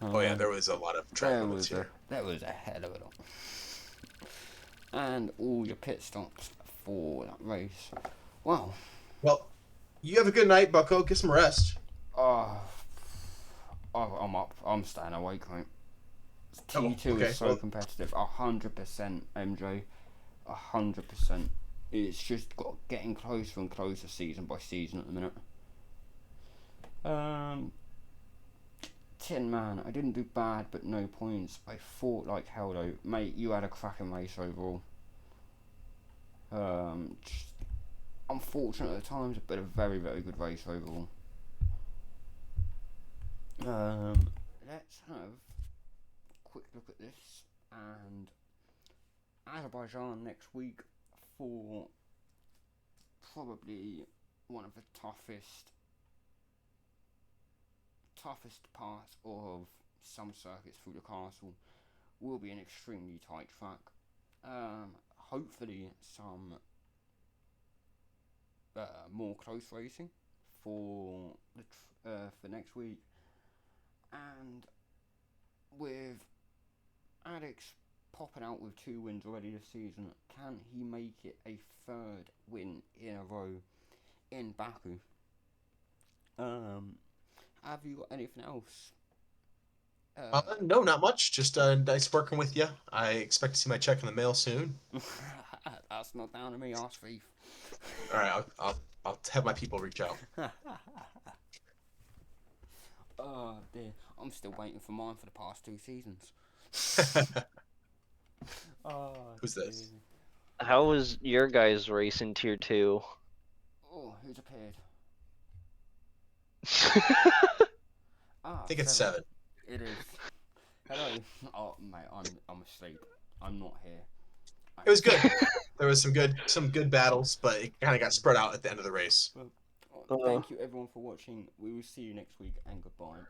Oh yeah, there was a lot of track limits here.
There was a hell of a lot. And all your pit stops for that race. Wow.
Well, you have a good night, Bucko. Get some rest.
I'm up. I'm staying awake, mate.
Oh,
T2
okay.
is so competitive. 100%, MJ. 100%. It's just getting closer and closer season by season at the minute. Tin Man, I didn't do bad, but no points. I fought like hell though. Mate, you had a cracking race overall. Just unfortunate at times, but a very, very good race overall. Let's have a quick look at this. And Azerbaijan next week for probably one of the toughest parts of some circuits through the castle. Will be an extremely tight track. Hopefully some more close racing for for next week, and with Alex popping out with 2 wins already this season, can he make it a 3rd win in a row in Baku? Have you got anything else?
No, not much. Just nice working with you. I expect to see my check in the mail soon.
That's not down to me, arse thief.
All right, I'll have my people reach out.
Oh dear, I'm still waiting for mine for the past 2 seasons. Oh,
Who's this?
How was your guys' race in Tier 2?
Oh, who's appeared?
I think it's 7.
It is. Hello. Oh, mate, I'm asleep. I'm not here.
It was good. There was some good battles, but it kind of got spread out at the end of the race.
Well, thank you everyone for watching. We will see you next week, and goodbye.